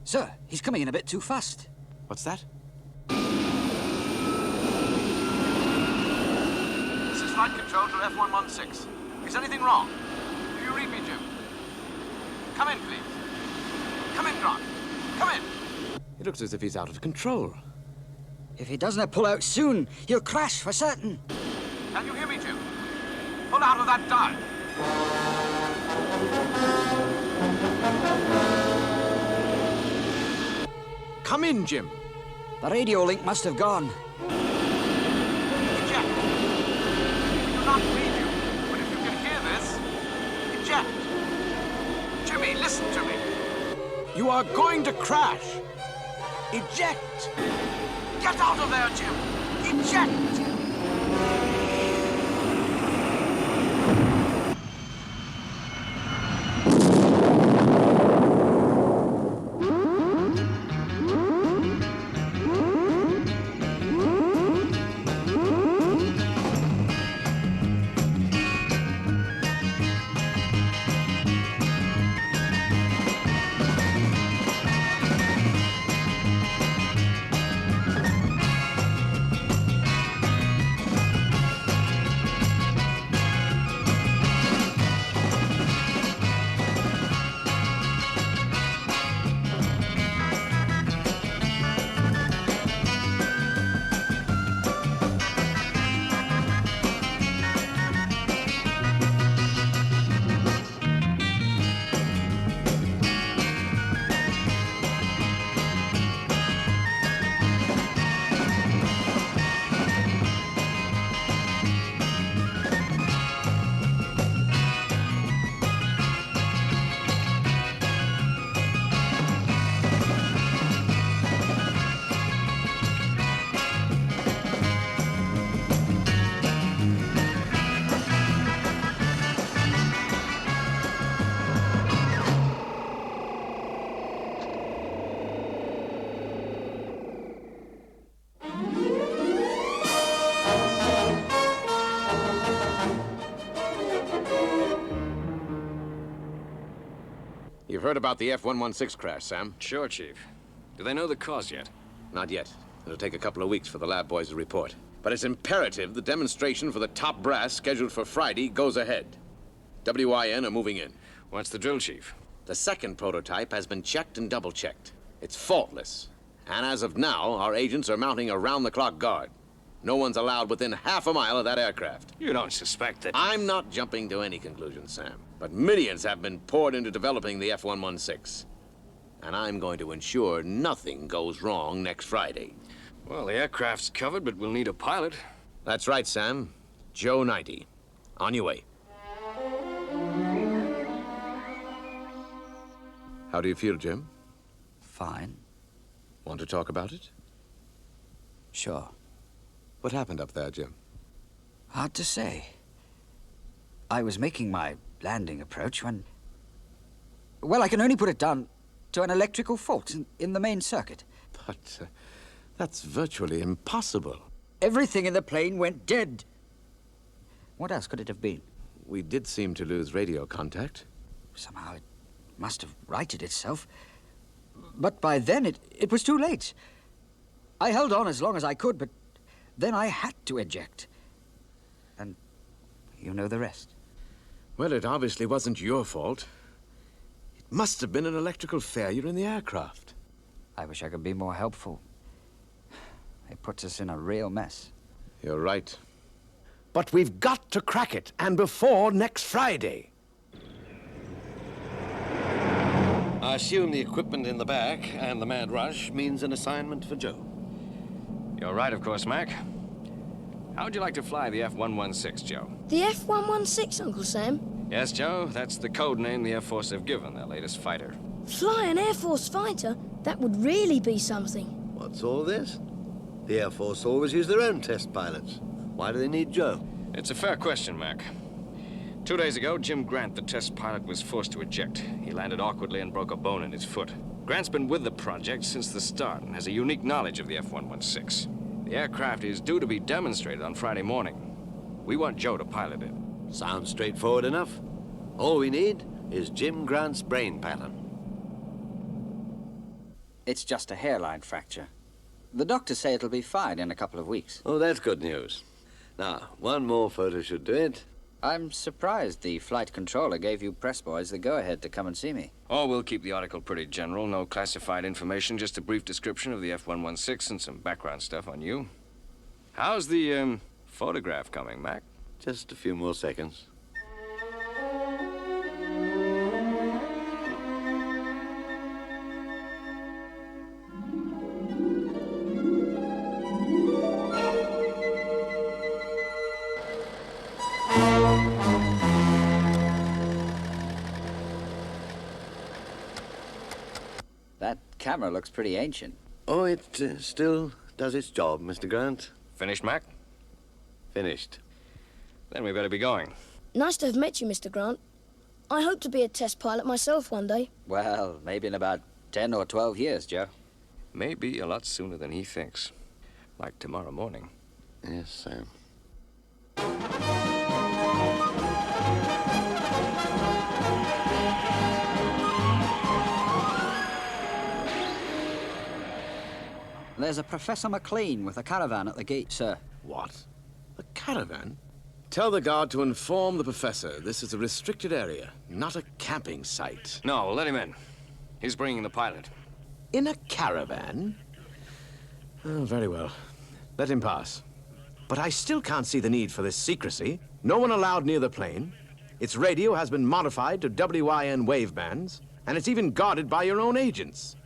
Sir, he's coming in a bit too fast. What's that? This is flight control to F116. Is anything wrong? Do you read me, Jim? Come in, please. Come in, Grant. Come in. It looks as if he's out of control. If he doesn't pull out soon, he'll crash for certain. Can you hear me, Jim? Pull out of that dive. Come in, Jim. The radio link must have gone. Eject. We do not read you, but if you can hear this, eject. Jimmy, listen to me. You are going to crash. Eject. Get out of there, Jim. Eject. You've heard about the F-116 crash, Sam? Sure, Chief. Do they know the cause yet? Not yet. It'll take a couple of weeks for the lab boys to report. But it's imperative the demonstration for the top brass scheduled for Friday goes ahead. WIN are moving in. What's the drill, Chief? The second prototype has been checked and double-checked. It's faultless. And as of now, our agents are mounting a round-the-clock guard. No one's allowed within half a mile of that aircraft. You don't suspect that... I'm not jumping to any conclusions, Sam. But millions have been poured into developing the F-116. And I'm going to ensure nothing goes wrong next Friday. Well, the aircraft's covered, but we'll need a pilot. That's right, Sam. Joe 90. On your way. How do you feel, Jim? Fine. Want to talk about it? Sure. What happened up there, Jim? Hard to say. I was making my landing approach when... Well, I can only put it down to an electrical fault in the main circuit. But that's virtually impossible. Everything in the plane went dead. What else could it have been? We did seem to lose radio contact. Somehow it must have righted itself. But by then it was too late. I held on as long as I could, but then I had to eject. And you know the rest. Well, it obviously wasn't your fault. It must have been an electrical failure in the aircraft. I wish I could be more helpful. It puts us in a real mess. You're right. But we've got to crack it, and before next Friday. I assume the equipment in the back and the mad rush means an assignment for Joe. You're right, of course, Mac. How would you like to fly the F-116, Joe? The F-116, Uncle Sam? Yes, Joe, that's the code name the Air Force have given their latest fighter. Fly an Air Force fighter? That would really be something. What's all this? The Air Force always use their own test pilots. Why do they need Joe? It's a fair question, Mac. 2 days ago, Jim Grant, the test pilot, was forced to eject. He landed awkwardly and broke a bone in his foot. Grant's been with the project since the start and has a unique knowledge of the F-116. The aircraft is due to be demonstrated on Friday morning. We want Joe to pilot it. Sounds straightforward enough. All we need is Jim Grant's brain pattern. It's just a hairline fracture. The doctors say it'll be fine in a couple of weeks. Oh, that's good news. Now, one more photo should do it. I'm surprised the flight controller gave you press boys the go-ahead to come and see me. Oh, we'll keep the article pretty general. No classified information, just a brief description of the F-116 and some background stuff on you. How's the, photograph coming, Mac? Just a few more seconds. That camera looks pretty ancient. Oh, it still does its job, Mr. Grant. Finished, Mac? Finished. Then we better be going. Nice to have met you, Mr. Grant. I hope to be a test pilot myself one day. Well, maybe in about 10 or 12 years, Joe. Maybe a lot sooner than he thinks. Like tomorrow morning. Yes, Sam. There's a Professor McLean with a caravan at the gate, sir. What? A caravan? Tell the guard to inform the professor this is a restricted area, not a camping site. No, let him in. He's bringing the pilot. In a caravan? Oh, very well. Let him pass. But I still can't see the need for this secrecy. No one allowed near the plane. Its radio has been modified to WIN wave bands, and it's even guarded by your own agents.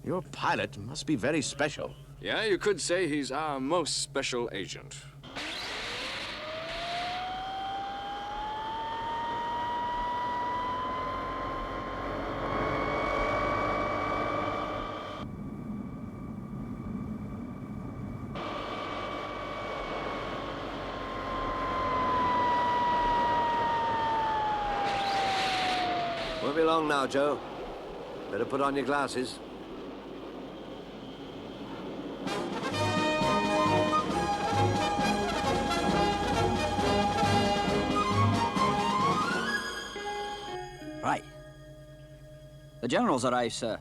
Your pilot must be very special. Yeah, you could say he's our most special agent. Won't be long now, Joe. Better put on your glasses. Right. The general's arrived, sir.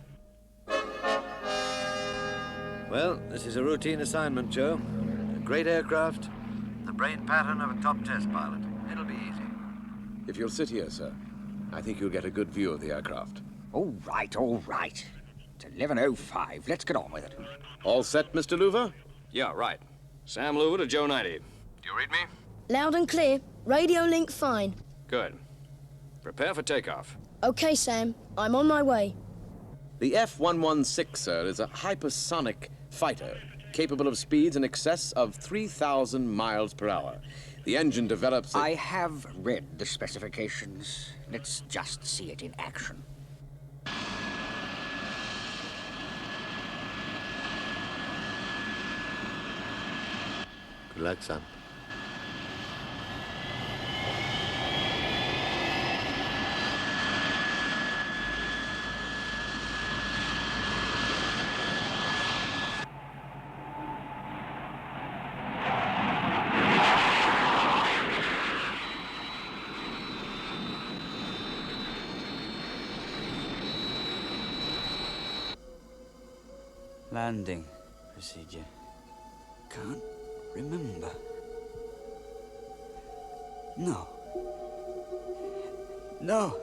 Well, this is a routine assignment, Joe. A great aircraft, the brain pattern of a top test pilot. It'll be easy. If you'll sit here, sir, I think you'll get a good view of the aircraft. All right, all right. It's 11:05. Let's get on with it. All set, Mr. Louver? Yeah, right. Sam Louver to Joe 90. Do you read me? Loud and clear. Radio link fine. Good. Prepare for takeoff. Okay, Sam. I'm on my way. The F-116, sir, is a hypersonic fighter capable of speeds in excess of 3,000 miles per hour. The engine develops... I have read the specifications. Let's just see it in action. Good luck, son. Landing procedure. Can't remember. No. No.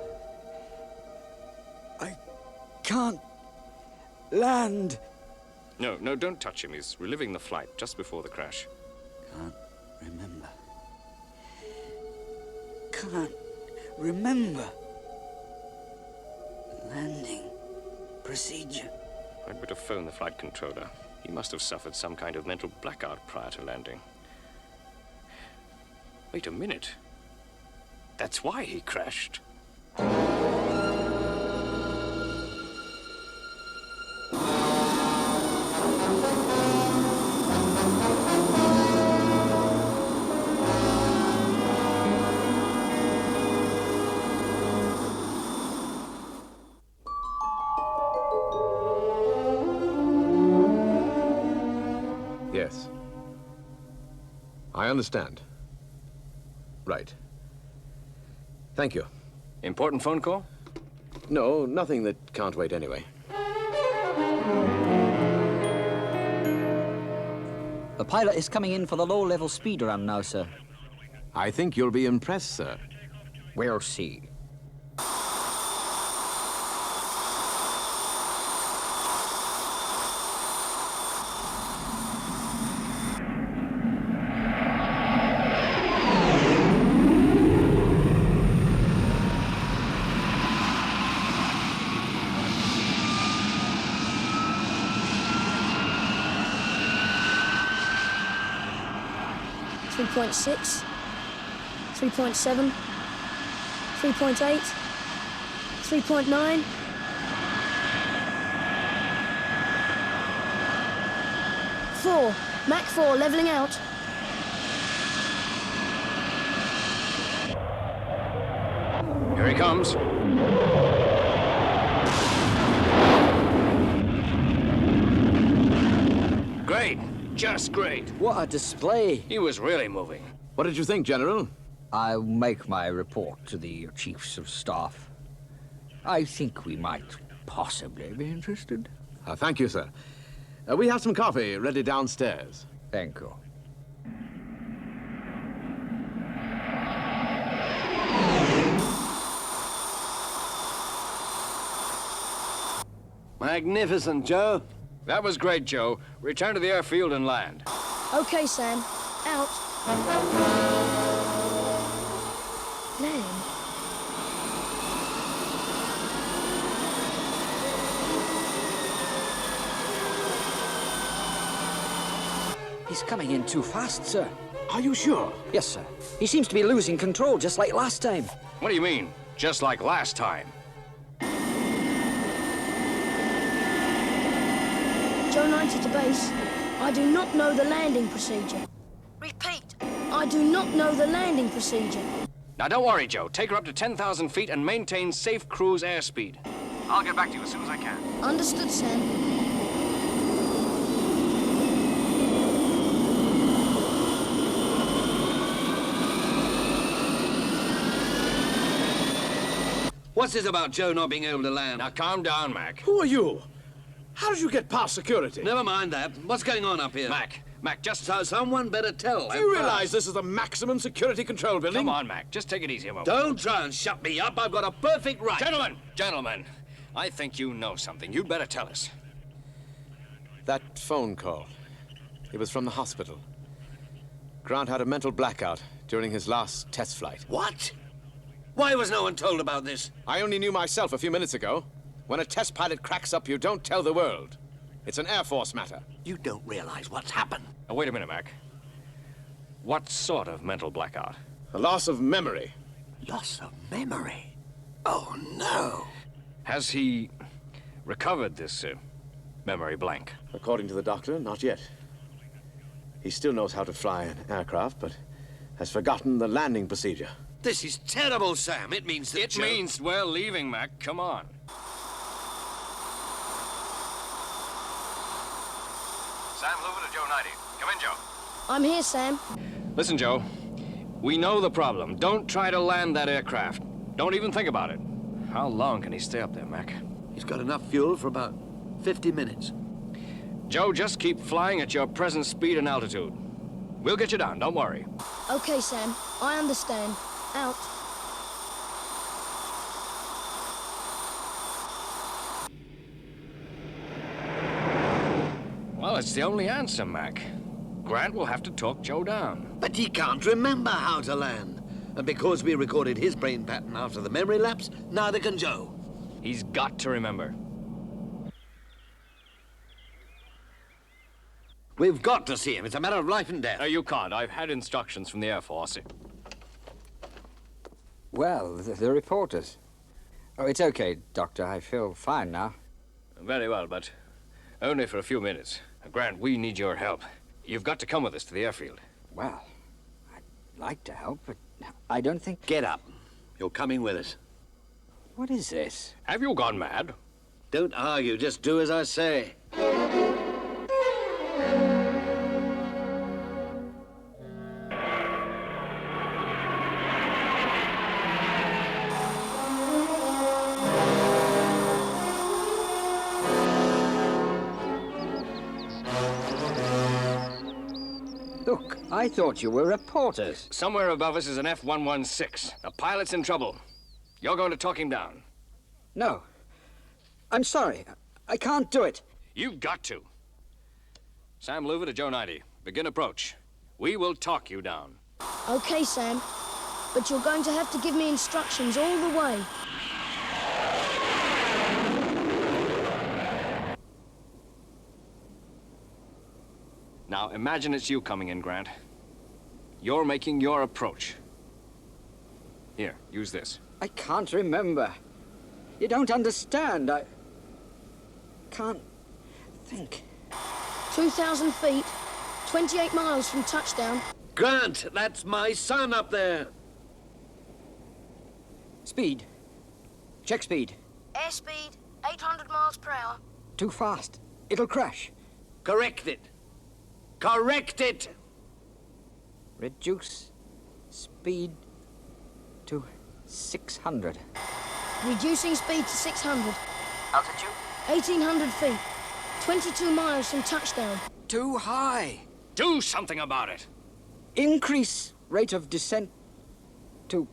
I can't land. No, no, don't touch him. He's reliving the flight just before the crash. Can't remember. Can't remember. Landing procedure. I'd better phone the flight controller. He must have suffered some kind of mental blackout prior to landing. Wait a minute. That's why he crashed. Yes. I understand. Right. Thank you. Important phone call? No, nothing that can't wait anyway. The pilot is coming in for the low-level speed run now, sir. I think you'll be impressed, sir. We'll see. .6, 3.7, 3.8, 3.9. Four. Mach 4, leveling out. Here he comes. Great. Just great. What a display. He was really moving. What did you think, General? I'll make my report to the Chiefs of Staff. I think we might possibly be interested. Thank you, sir. We have some coffee ready downstairs. Thank you. Magnificent, Joe. That was great, Joe. Return to the airfield and land. Okay, Sam. Out. Land. He's coming in too fast, sir. Are you sure? Yes, sir. He seems to be losing control just like last time. What do you mean? Just like last time? Joe 90 to base. I do not know the landing procedure. Repeat. I do not know the landing procedure. Now, don't worry, Joe. Take her up to 10,000 feet and maintain safe cruise airspeed. I'll get back to you as soon as I can. Understood, Sam. What's this about Joe not being able to land? Now, calm down, Mac. Who are you? How did you get past security? Never mind that. What's going on up here? Mac, just... So someone better tell. Do you realize this is the maximum security control building? Come on, Mac. Just take it easy a moment. Don't try and shut me up. I've got a perfect right. Gentlemen, I think you know something. You'd better tell us. That phone call. It was from the hospital. Grant had a mental blackout during his last test flight. What? Why was no one told about this? I only knew myself a few minutes ago. When a test pilot cracks up, you don't tell the world. It's an Air Force matter. You don't realize what's happened. Now, wait a minute, Mac. What sort of mental blackout? A loss of memory. Loss of memory? Oh, no. Has he recovered this memory blank? According to the doctor, not yet. He still knows how to fly an aircraft, but has forgotten the landing procedure. This is terrible, Sam. It means that It means we're leaving, Mac. Come on. Sam Hoover to Joe 90. Come in, Joe. I'm here, Sam. Listen, Joe. We know the problem. Don't try to land that aircraft. Don't even think about it. How long can he stay up there, Mac? He's got enough fuel for about 50 minutes. Joe, just keep flying at your present speed and altitude. We'll get you down, don't worry. Okay, Sam. I understand. Out. Well, it's the only answer, Mac. Grant will have to talk Joe down. But he can't remember how to land. And because we recorded his brain pattern after the memory lapse, neither can Joe. He's got to remember. We've got to see him. It's a matter of life and death. No, you can't. I've had instructions from the Air Force. Well, the reporters. Oh, it's okay, Doctor. I feel fine now. Very well, but only for a few minutes. Grant, we need your help. You've got to come with us to the airfield. Well, I'd like to help, but I don't think... Get up. You're coming with us. What is this? Have you gone mad? Don't argue. Just do as I say. Look, I thought you were reporters. Somewhere above us is an F-116. The pilot's in trouble. You're going to talk him down. No. I'm sorry. I can't do it. You've got to. Sam Louver to Joe 90. Begin approach. We will talk you down. Okay, Sam. But you're going to have to give me instructions all the way. Now, imagine it's you coming in, Grant. You're making your approach. Here, use this. I can't remember. You don't understand. I can't think. 2,000 feet, 28 miles from touchdown. Grant, that's my son up there. Speed. Check speed. Airspeed, 800 miles per hour. Too fast. It'll crash. Correct it. Correct it! Reduce speed to 600. Reducing speed to 600. Altitude? 1,800 feet, 22 miles from touchdown. Too high. Do something about it. Increase rate of descent to...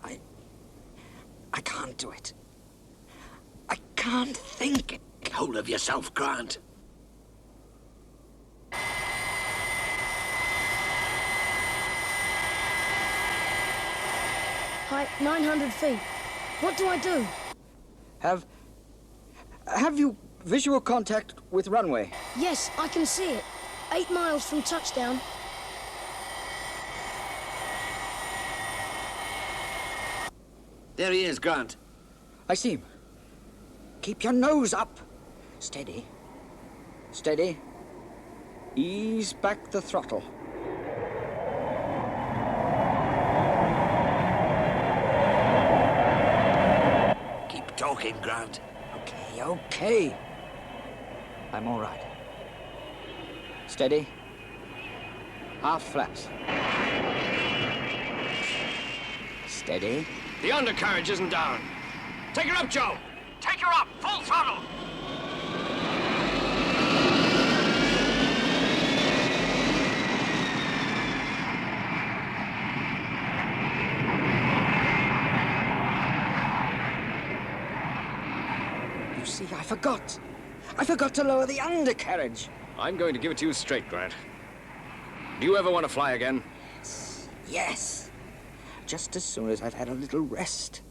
I can't do it. I can't think. Get hold of yourself, Grant. Height 900 feet. What do I do? Have you visual contact with runway? Yes, I can see it. 8 miles from touchdown. There he is, Grant. I see him. Keep your nose up. Steady. Steady. Ease back the throttle. Keep talking, Grant. Okay. I'm all right. Steady. Half flaps. Steady. The undercarriage isn't down. Take her up, Joe. Take her up. Full throttle. You see, I forgot. I forgot to lower the undercarriage. I'm going to give it to you straight, Grant. Do you ever want to fly again? Yes. Just as soon as I've had a little rest.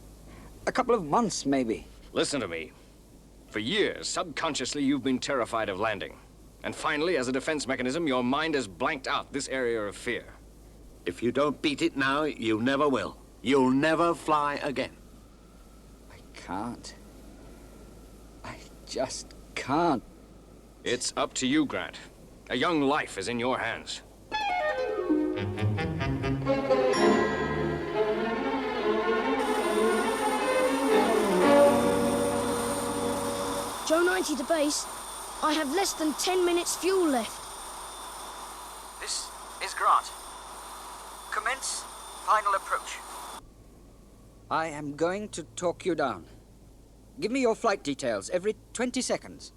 A couple of months, maybe. Listen to me. For years, subconsciously, you've been terrified of landing. And finally, as a defense mechanism, your mind has blanked out this area of fear. If you don't beat it now, you never will. You'll never fly again. I can't. I just can't. It's up to you, Grant. A young life is in your hands. Joe 90 to base. I have less than 10 minutes fuel left. This is Grant. Commence final approach. I am going to talk you down. Give me your flight details every 20 seconds.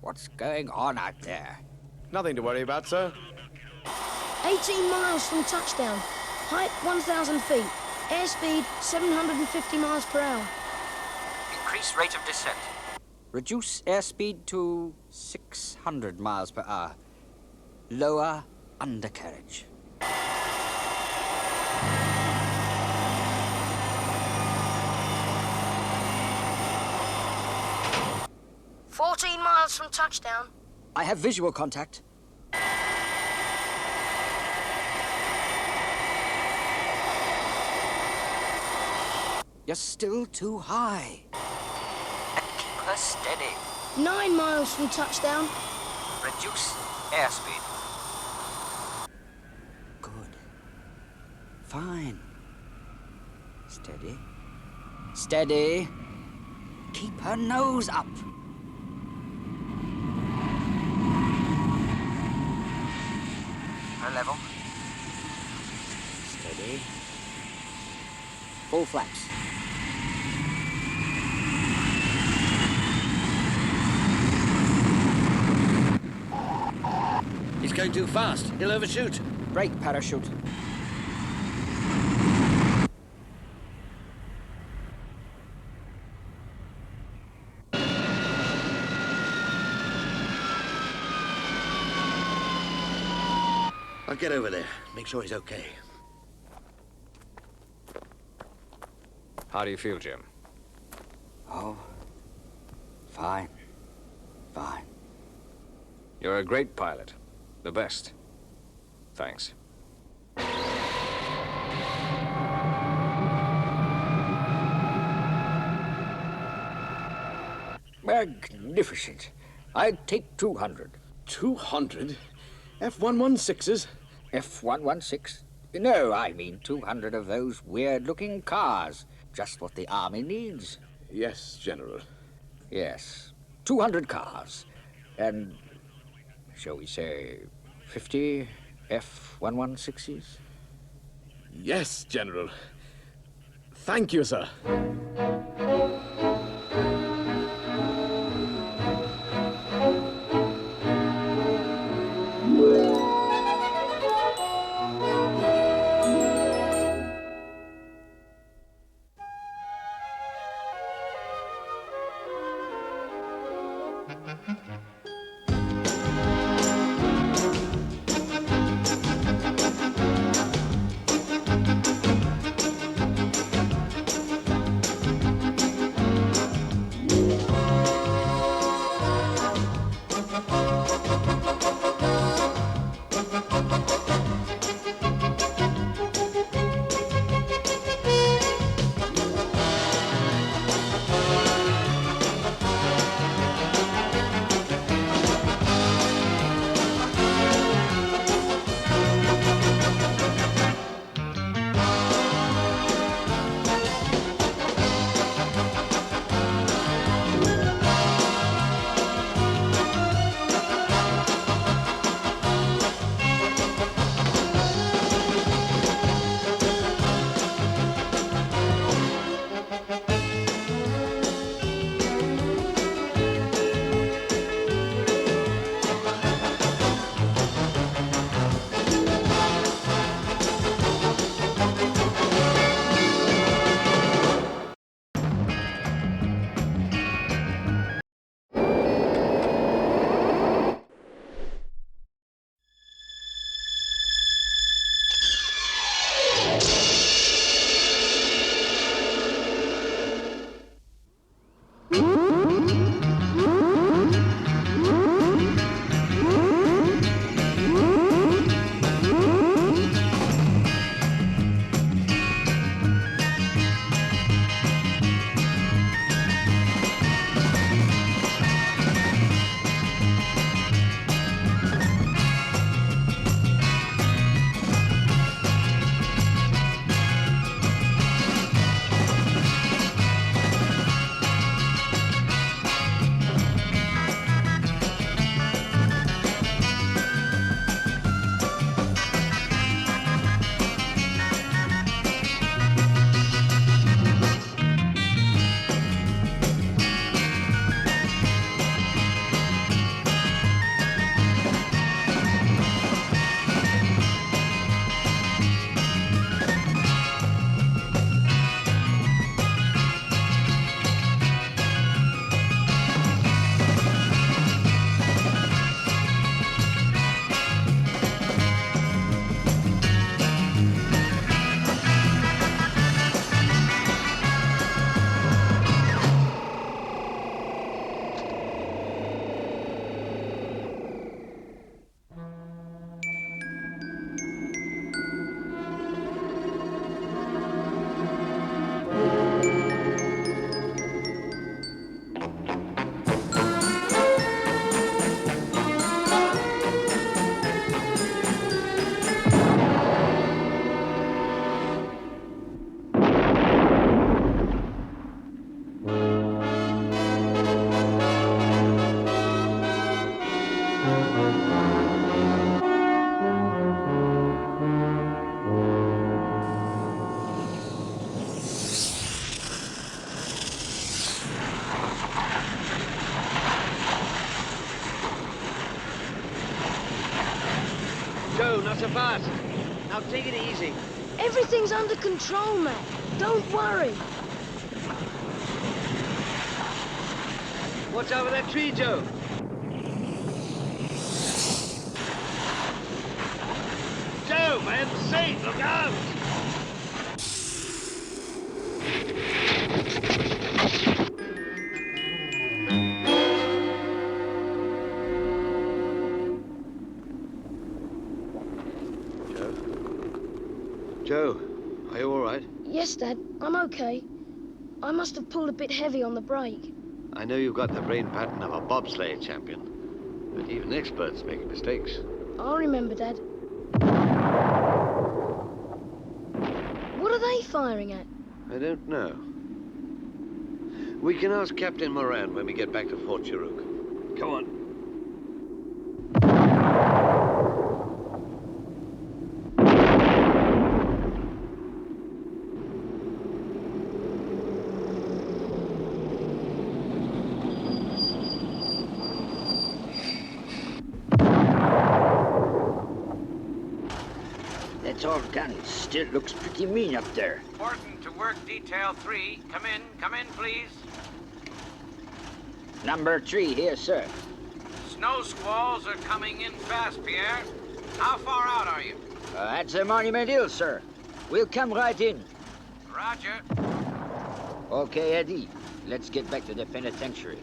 What's going on out there? Nothing to worry about, sir. 18 miles from touchdown. Height 1,000 feet. Airspeed 750 miles per hour. Increase rate of descent. Reduce airspeed to 600 miles per hour. Lower undercarriage. "14 miles from touchdown." I have visual contact. You're still too high. Keep her steady. 9 miles from touchdown. Reduce airspeed. Good. Fine. Steady. Steady. Keep her nose up. Her level. Steady. Full flaps. He's going too fast. He'll overshoot. Brake parachute. I'll get over there. Make sure he's okay. How do you feel, Jim? Oh, fine. Fine. You're a great pilot. The best. Thanks. Magnificent. I'd take 200. 200? F-116s? F-116? No, I mean 200 of those weird-looking cars. Just what the Army needs. Yes, General. Yes. 200 cars. And, shall we say, 50 F-116s? Yes, General. Thank you, sir. so fast. Now take it easy. Everything's under control, Mac. Don't worry. Watch out for that tree, Joe. Joe, for heaven's sake, look out! Joe, are you all right? Yes, Dad, I'm okay. I must have pulled a bit heavy on the brake. I know you've got the brain pattern of a bobsleigh champion, but even experts make mistakes. I'll remember, Dad. What are they firing at? I don't know. We can ask Captain Moran when we get back to Fort Chiruk. Come on. That old gun still looks pretty mean up there. Important to work detail 3. Come in, please. Number 3 here, sir. Snow squalls are coming in fast, Pierre. How far out are you? At the Monument Hill, sir. We'll come right in. Roger. Okay, Eddie. Let's get back to the penitentiary.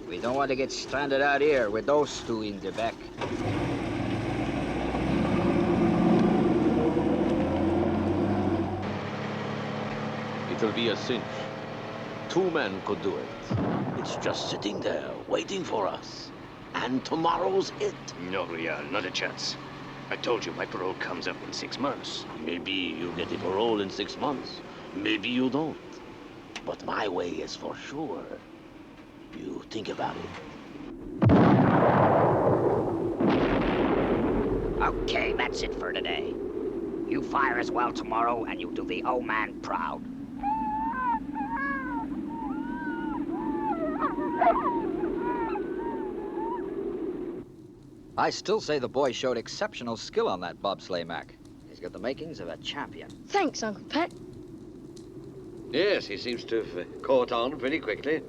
We don't want to get stranded out here with those two in the back. It'll be a cinch. 2 men could do it. It's just sitting there, waiting for us. And tomorrow's it. No, Rial, not a chance. I told you my parole comes up in 6 months. Maybe you get a parole in 6 months. Maybe you don't. But my way is for sure. You think about it. Okay, that's it for today. You fire as well tomorrow, and you do the old man proud. I still say the boy showed exceptional skill on that bobsleigh, Mac. He's got the makings of a champion. Thanks, Uncle Pat. Yes, he seems to have caught on pretty quickly.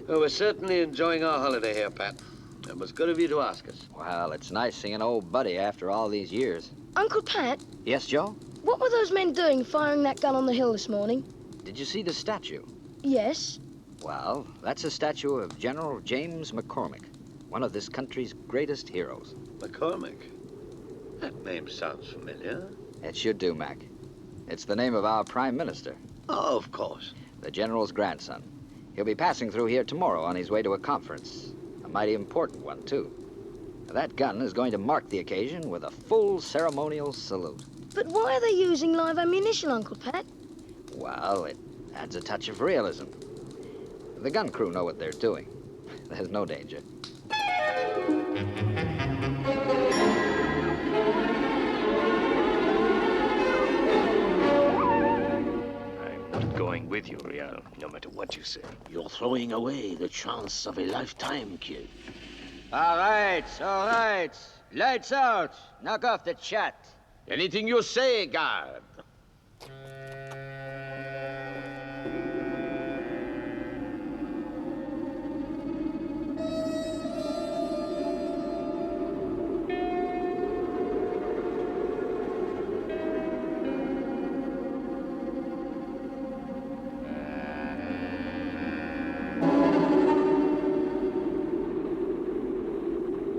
Well, we're certainly enjoying our holiday here, Pat. It was good of you to ask us. Well, it's nice seeing an old buddy after all these years. Uncle Pat? Yes, Joe? What were those men doing firing that gun on the hill this morning? Did you see the statue? Yes. Well, that's a statue of General James McCormick, one of this country's greatest heroes. McCormick? That name sounds familiar. It should do, Mac. It's the name of our Prime Minister. Oh, of course. The General's grandson. He'll be passing through here tomorrow on his way to a conference. A mighty important one, too. That gun is going to mark the occasion with a full ceremonial salute. But why are they using live ammunition, Uncle Pat? Well, it adds a touch of realism. The gun crew know what they're doing. There's no danger. I'm not going with you, Rial, no matter what you say. You're throwing away the chance of a lifetime, kid. All right, all right. Lights out. Knock off the chat. Anything you say, guard.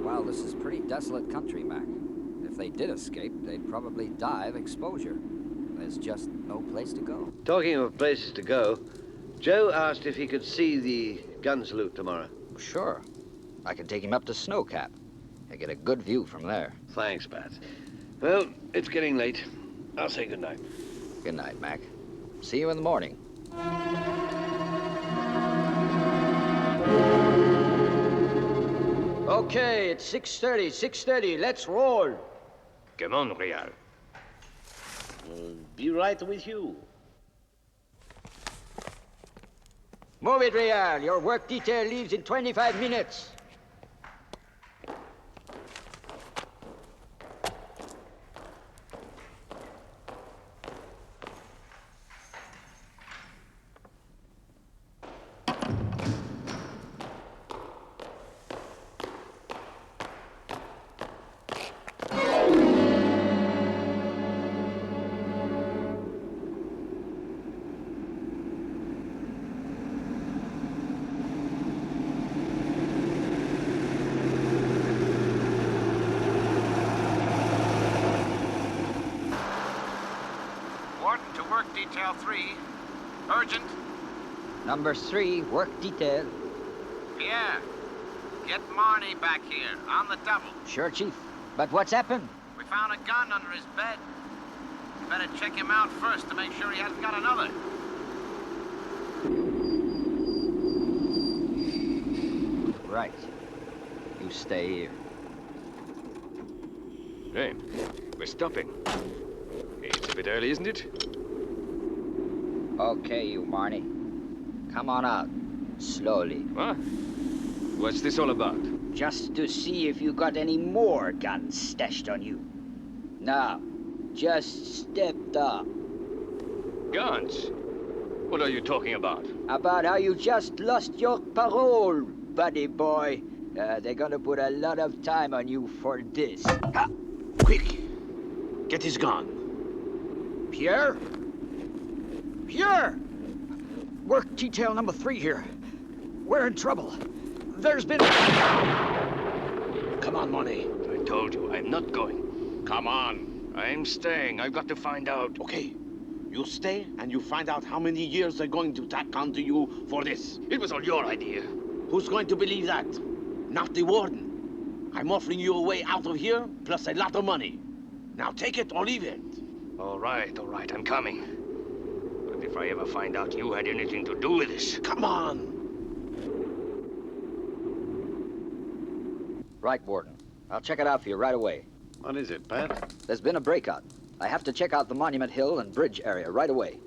Well, this is pretty desolate country, Mac. If they did escape, they'd probably die of exposure. There's just no place to go. Talking of places to go, Joe asked if he could see the gun salute tomorrow. Sure. I can take him up to Snowcap and get a good view from there. Thanks, Pat. Well, it's getting late. I'll say good night. Good night, Mac. See you in the morning. Okay, it's 6:30. 6:30. Let's roll. Come on, Rial. Be right with you. Move it, Real. Your work detail leaves in 25 minutes. Morton to work detail 3. Urgent. Number 3, work detail. Pierre, get Marnie back here, on the double. Sure, Chief. But what's happened? We found a gun under his bed. You better check him out first to make sure he hasn't got another. Right. You stay here. Hey, we're stopping. It's a bit early, isn't it? Okay, you, Marnie. Come on out. Slowly. What? What's this all about? Just to see if you got any more guns stashed on you. Now, just step up. Guns? What are you talking about? About how you just lost your parole, buddy boy. They're gonna put a lot of time on you for this. Ah, quick! Get his gun. Pierre? Pierre! Work detail number 3 here. We're in trouble. There's been... Come on, Money. I told you, I'm not going. Come on. I'm staying. I've got to find out. Okay. You stay and you find out how many years they're going to tack onto you for this. It was all your idea. Who's going to believe that? Not the warden. I'm offering you a way out of here, plus a lot of money. Now take it or leave it. All right, I'm coming. But if I ever find out you had anything to do with this... Come on! Right, Warden. I'll check it out for you right away. What is it, Pat? There's been a breakout. I have to check out the Monument Hill and Bridge area right away.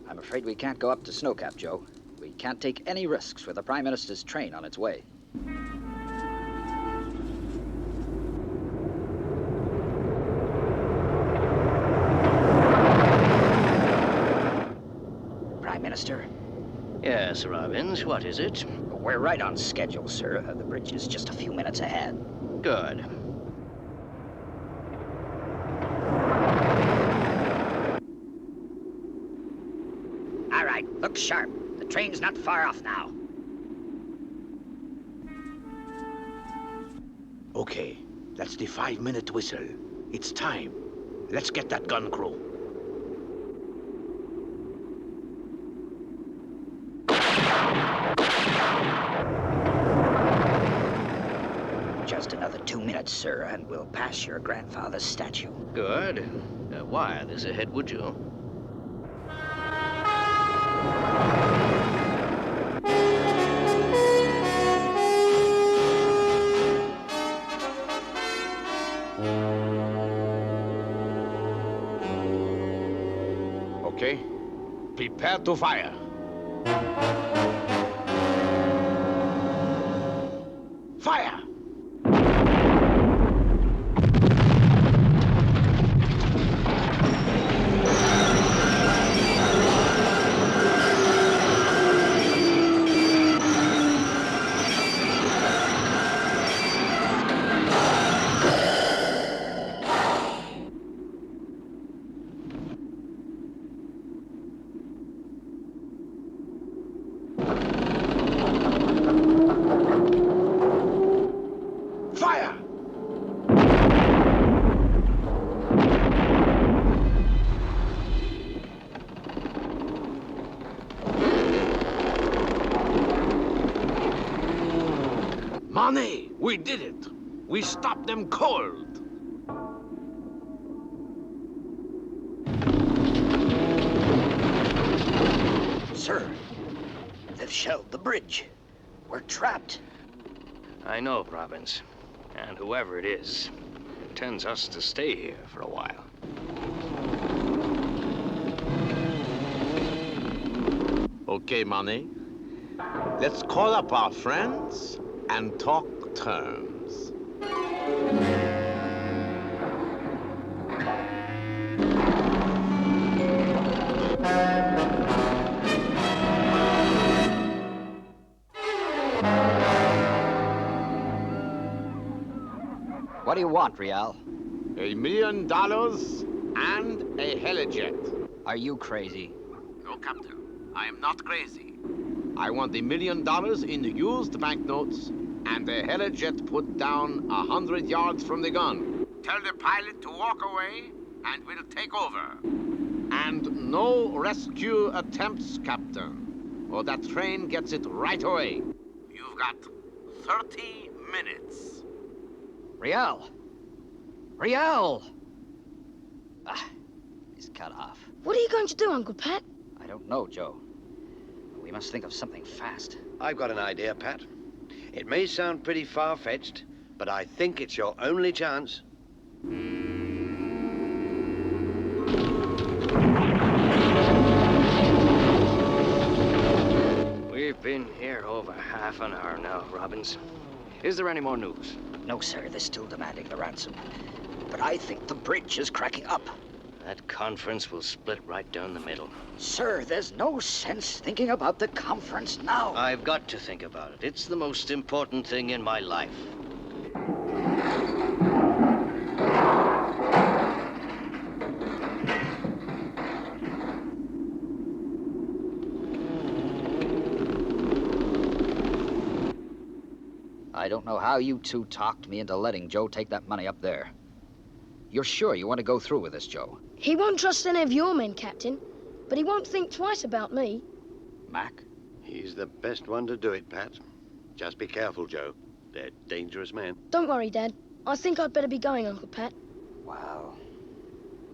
I'm afraid we can't go up to Snowcap, Joe. We can't take any risks with the Prime Minister's train on its way. Prime Minister? Yes, Robbins, what is it? We're right on schedule, sir. The bridge is just a few minutes ahead. Good. All right, look sharp. The train's not far off now. Okay, that's the 5-minute whistle. It's time. Let's get that gun crew. Just another 2 minutes, sir, and we'll pass your grandfather's statue. Good. Wire this ahead, would you? Okay, prepare to fire. Fire! Fire! Money! We did it! We stopped them cold! Sir, they've shelled the bridge. We're trapped. I know, Robbins. And whoever it is, intends us to stay here for a while. Okay, Money. Let's call up our friends and talk terms. What do you want, Rial? $1 million and a helijet. Are you crazy? No, Captain. I am not crazy. I want $1 million in used banknotes and a helijet put down 100 yards from the gun. Tell the pilot to walk away, and we'll take over. And No rescue attempts, Captain, or that train gets it right away. You've got 30 minutes. Rial! Rial! Ah, he's cut off. What are you going to do, Uncle Pat? I don't know, Joe. We must think of something fast. I've got an idea, Pat. It may sound pretty far-fetched, but I think it's your only chance. We've been here over half an hour now, Robbins. Is there any more news? No, sir. They're still demanding the ransom. But I think the bridge is cracking up. That conference will split right down the middle. Sir, there's no sense thinking about the conference now. I've got to think about it. It's the most important thing in my life. I don't know how you two talked me into letting Joe take that money up there. You're sure you want to go through with this, Joe? He won't trust any of your men, Captain, but he won't think twice about me. Mac? He's the best one to do it, Pat. Just be careful, Joe. They're dangerous men. Don't worry, Dad. I think I'd better be going, Uncle Pat. Wow.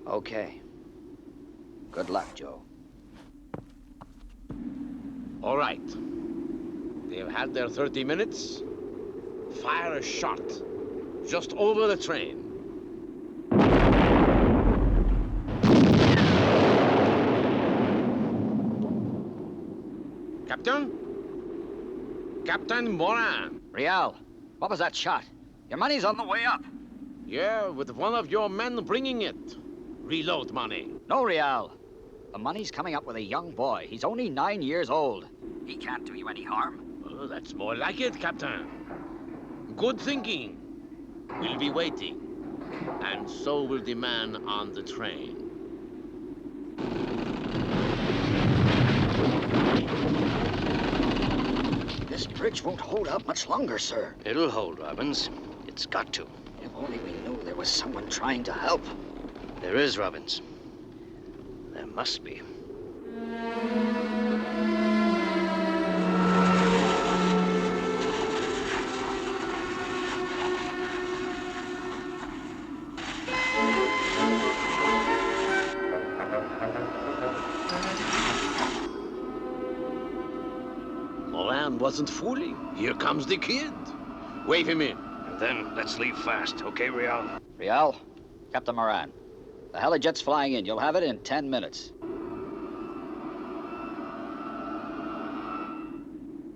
Okay. Good luck, Joe. All right. They've had their 30 minutes. Fire a shot just over the train. Captain? Captain Morin. Rial, what was that shot? Your money's on the way up. Yeah, with one of your men bringing it. Reload money. No, Rial. The money's coming up with a young boy. He's only 9 years old. He can't do you any harm. Oh, that's more like it, Captain. Good thinking. We'll be waiting. And so will the man on the train. This bridge won't hold up much longer, sir. It'll hold, Robbins. It's got to. If only we knew there was someone trying to help. There is, Robbins. There must be. Morin wasn't fooling. Here comes the kid. Wave him in. And then let's leave fast, okay, Rial? Rial, Captain Moran. The helijet's flying in. You'll have it in 10 minutes.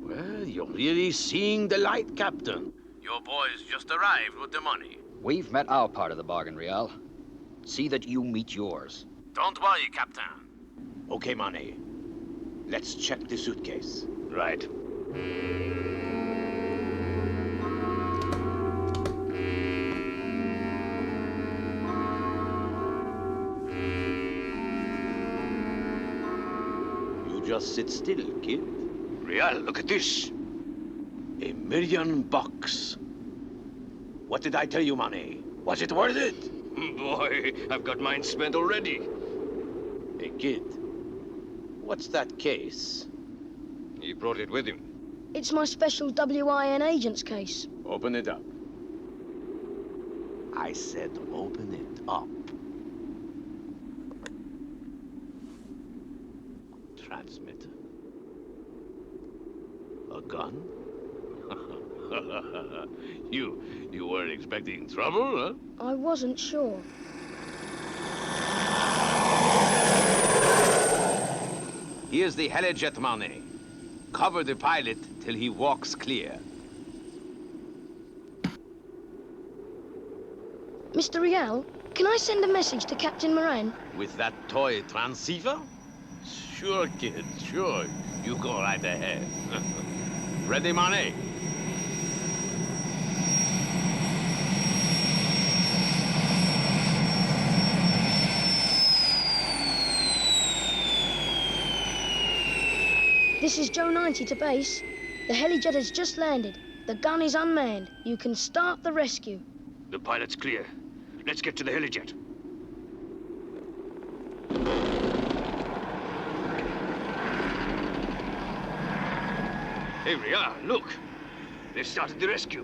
Well, you're really seeing the light, Captain. Your boys just arrived with the money. We've met our part of the bargain, Rial. See that you meet yours. Don't worry, Captain. Okay, money. Let's check the suitcase. Right. You just sit still, kid. Rial, look at this. $1 million. What did I tell you, money? Was it worth it? Boy, I've got mine spent already. Hey, kid. What's that case? He brought it with him. It's my special WIN agent's case. Open it up. I said open it up. Transmitter. A gun? You weren't expecting trouble, huh? I wasn't sure. Here's the helijet money. Cover the pilot till he walks clear. Mr. Rial, can I send a message to Captain Moran? With that toy transceiver? Sure, kid, sure. You go right ahead. Ready, money? This is Joe 90 to base. The helijet has just landed. The gun is unmanned. You can start the rescue. The pilot's clear. Let's get to the helijet. Hey, Ria, look. They've started the rescue.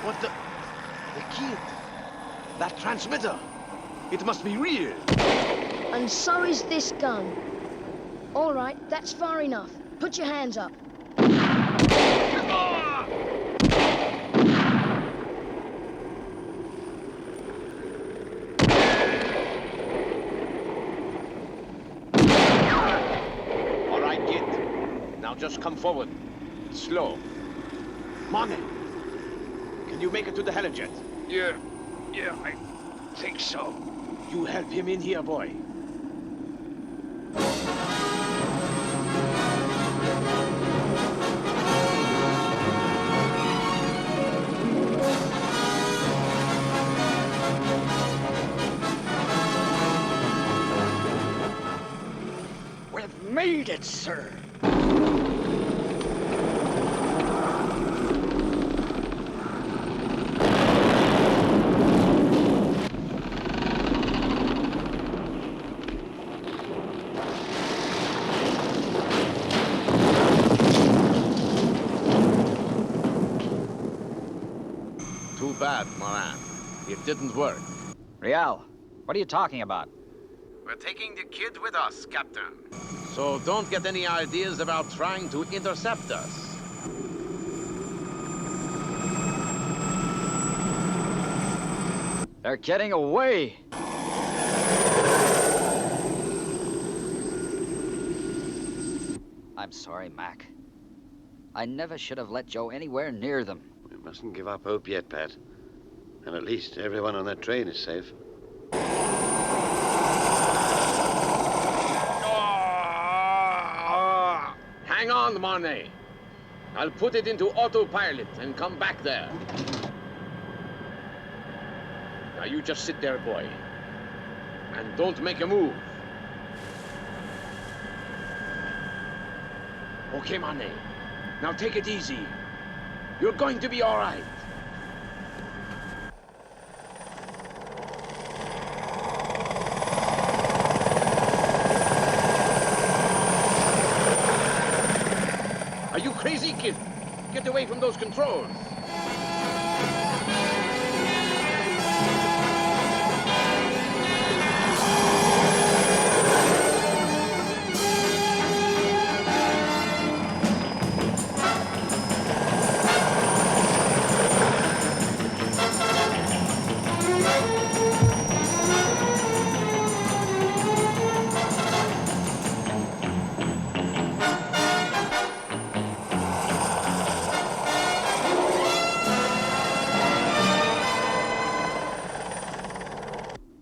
What the... The kid. That transmitter. It must be real. And so is this gun. All right, that's far enough. Put your hands up. All right, kid. Now just come forward. Slow. Money. Can you make it to the helijet? Yeah, I think so. You help him in here, boy. We've made it, sir. Too bad, Moran. It didn't work. Rial, what are you talking about? We're taking the kid with us, Captain. So don't get any ideas about trying to intercept us. They're getting away. I'm sorry, Mac. I never should have let Joe anywhere near them. We mustn't give up hope yet, Pat. And at least everyone on that train is safe. Hang on, Marnay. I'll put it into autopilot and come back there. Now you just sit there, boy. And don't make a move. Okay, Marnay. Now take it easy. You're going to be all right. Are you crazy, kid? Get away from those controls.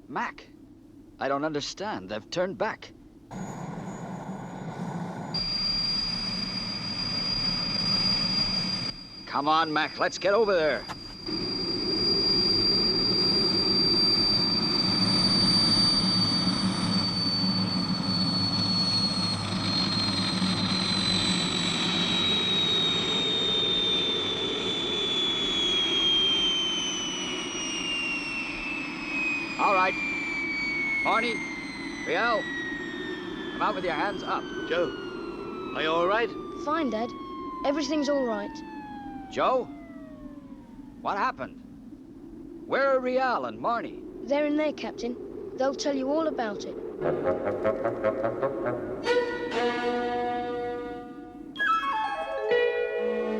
Mac, I don't understand. They've turned back. Come on, Mac, let's get over there. All right. Barney, Rial, come out with your hands up. Joe, are you all right? Fine, Dad. Everything's all right. Joe? What happened? Where are Rial and Marnie? They're in there, Captain. They'll tell you all about it.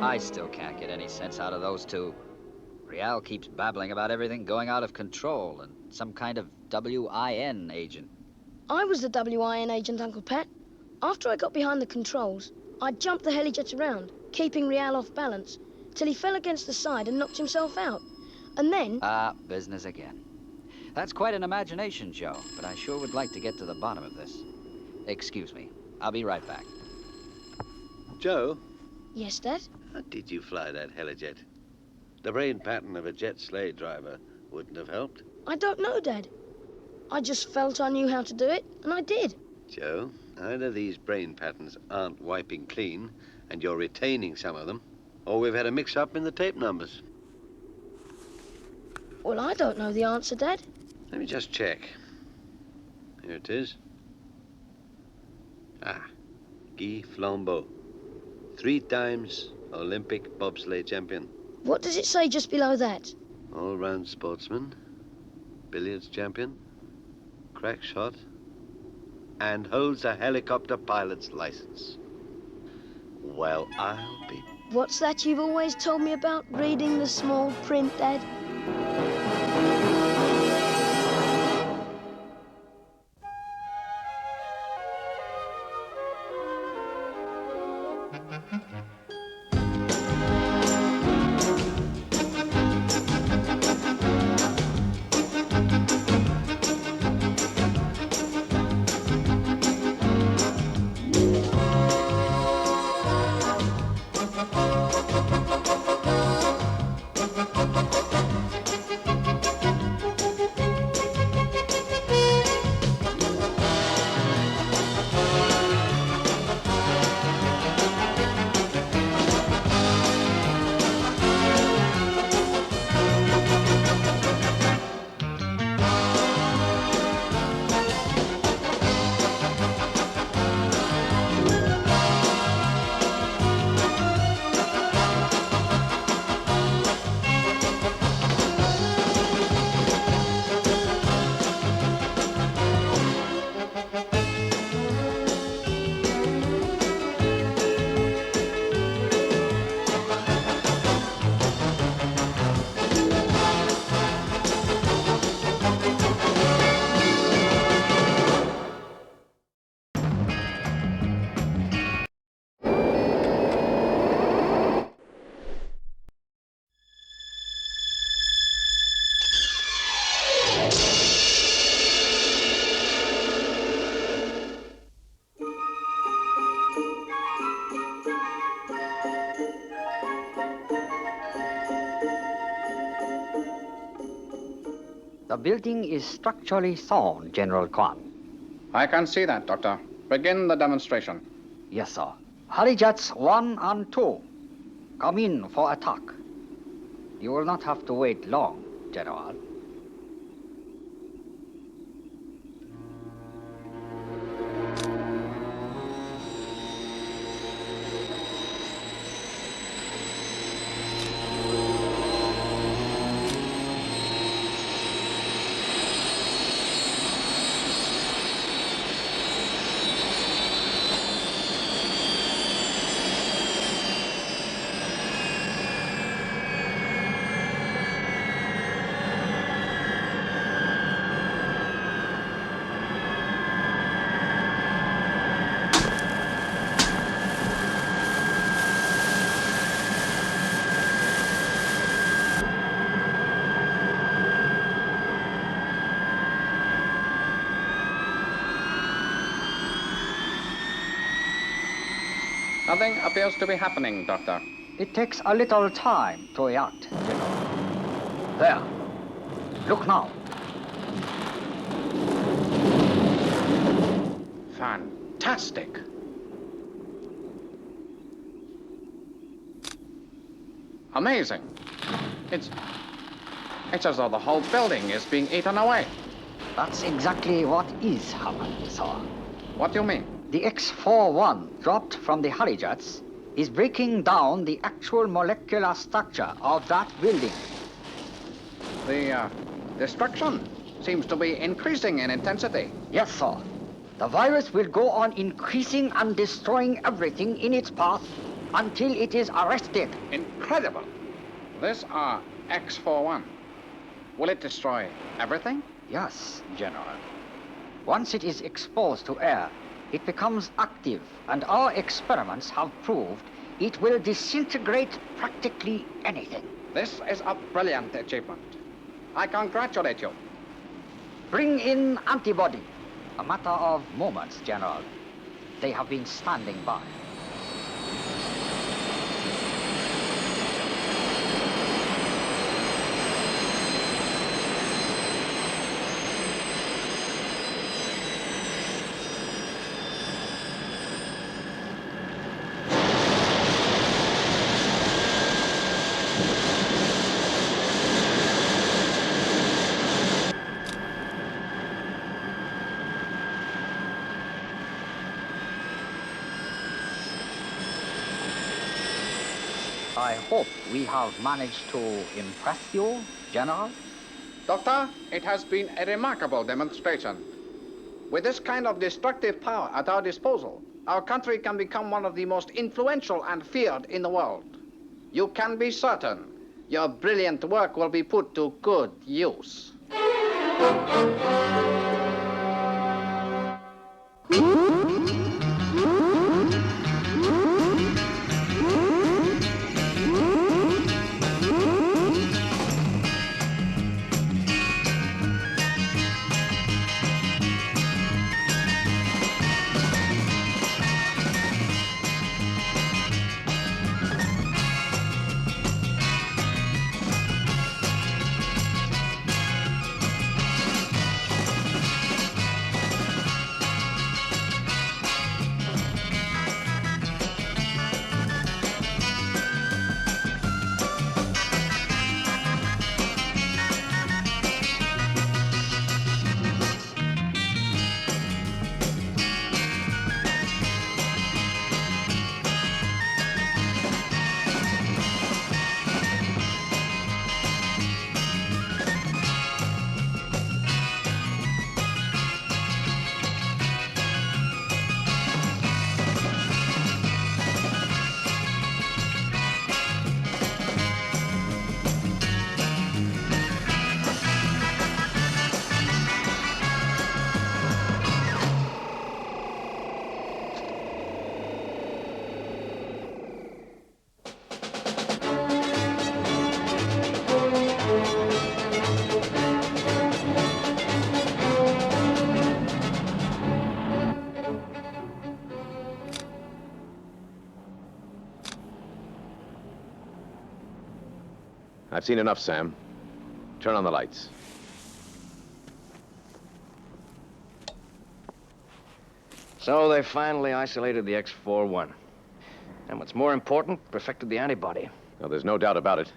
I still can't get any sense out of those two. Rial keeps babbling about everything going out of control and some kind of WIN agent. I was the WIN agent, Uncle Pat. After I got behind the controls, I jumped the helijet around, keeping Rial off balance, till he fell against the side and knocked himself out. And then... Business again. That's quite an imagination, Joe, but I sure would like to get to the bottom of this. Excuse me. I'll be right back. Joe? Yes, Dad? How did you fly that helijet? The brain pattern of a jet sleigh driver wouldn't have helped. I don't know, Dad. I just felt I knew how to do it, and I did. Joe, either these brain patterns aren't wiping clean, and you're retaining some of them, or we've had a mix-up in the tape numbers. Well, I don't know the answer, Dad. Let me just check. Here it is. Ah, Guy Flambeau. 3 times Olympic bobsleigh champion. What does it say just below that? All-round sportsman. Billiards champion. Crack shot. And holds a helicopter pilot's license. Well, I'll be... What's that you've always told me about, reading the small print, Dad? The building is structurally sound, General Kwan. I can see that, Doctor. Begin the demonstration. Yes, sir. Harijats 1 and 2, come in for attack. You will not have to wait long, General. Nothing appears to be happening, Doctor. It takes a little time to react, General. There. Look now. Fantastic. Amazing. It's as though the whole building is being eaten away. That's exactly what is happening, sir. What do you mean? The X-41 dropped from the Harijats is breaking down the actual molecular structure of that building. The destruction seems to be increasing in intensity. Yes, sir. The virus will go on increasing and destroying everything in its path until it is arrested. Incredible. This X-41. Will it destroy everything? Yes, General. Once it is exposed to air, it becomes active, and our experiments have proved it will disintegrate practically anything. This is a brilliant achievement. I congratulate you. Bring in antibody. A matter of moments, General. They have been standing by. I hope we have managed to impress you, General. Doctor, it has been a remarkable demonstration. With this kind of destructive power at our disposal, our country can become one of the most influential and feared in the world. You can be certain your brilliant work will be put to good use. I've seen enough, Sam. Turn on the lights. So they finally isolated the X41. And what's more important, perfected the antibody. Now, there's no doubt about it.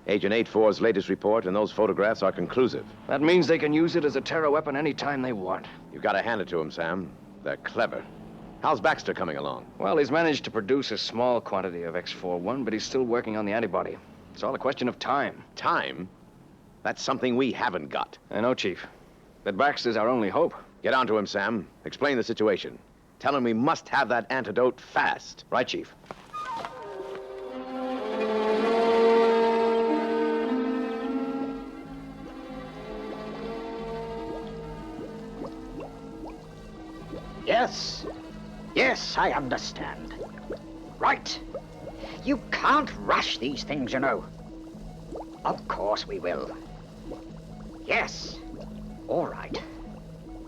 Agent 84's latest report and those photographs are conclusive. That means they can use it as a terror weapon any time they want. You've got to hand it to them, Sam. They're clever. How's Baxter coming along? Well, he's managed to produce a small quantity of X41, but he's still working on the antibody. It's all a question of time. Time? That's something we haven't got. I know, Chief. But Baxter's our only hope. Get on to him, Sam. Explain the situation. Tell him we must have that antidote fast. Right, Chief. Yes. Yes, I understand. Right. You can't rush these things, you know. Of course we will. Yes. All right.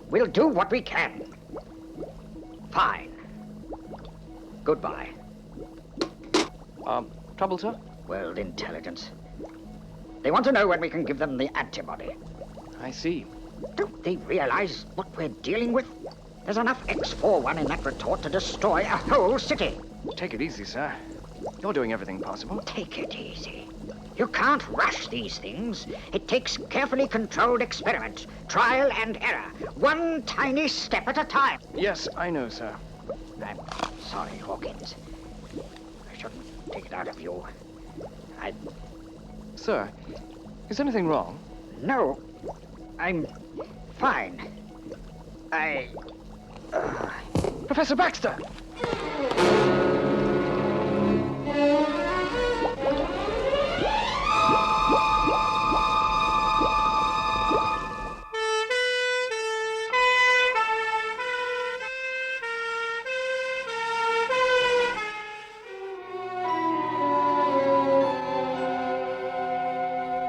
We'll do what we can. Fine. Goodbye. Trouble, sir? World intelligence. They want to know when we can give them the antibody. I see. Don't they realize what we're dealing with? There's enough X41 in that retort to destroy a whole city. Take it easy, sir. You're doing everything possible. Take it easy. You can't rush these things. It takes carefully controlled experiment, trial and error, one tiny step at a time. Yes, I know, sir. I'm sorry, Hawkins. I shouldn't take it out of you. Sir, is anything wrong? No, I'm fine. Professor Baxter!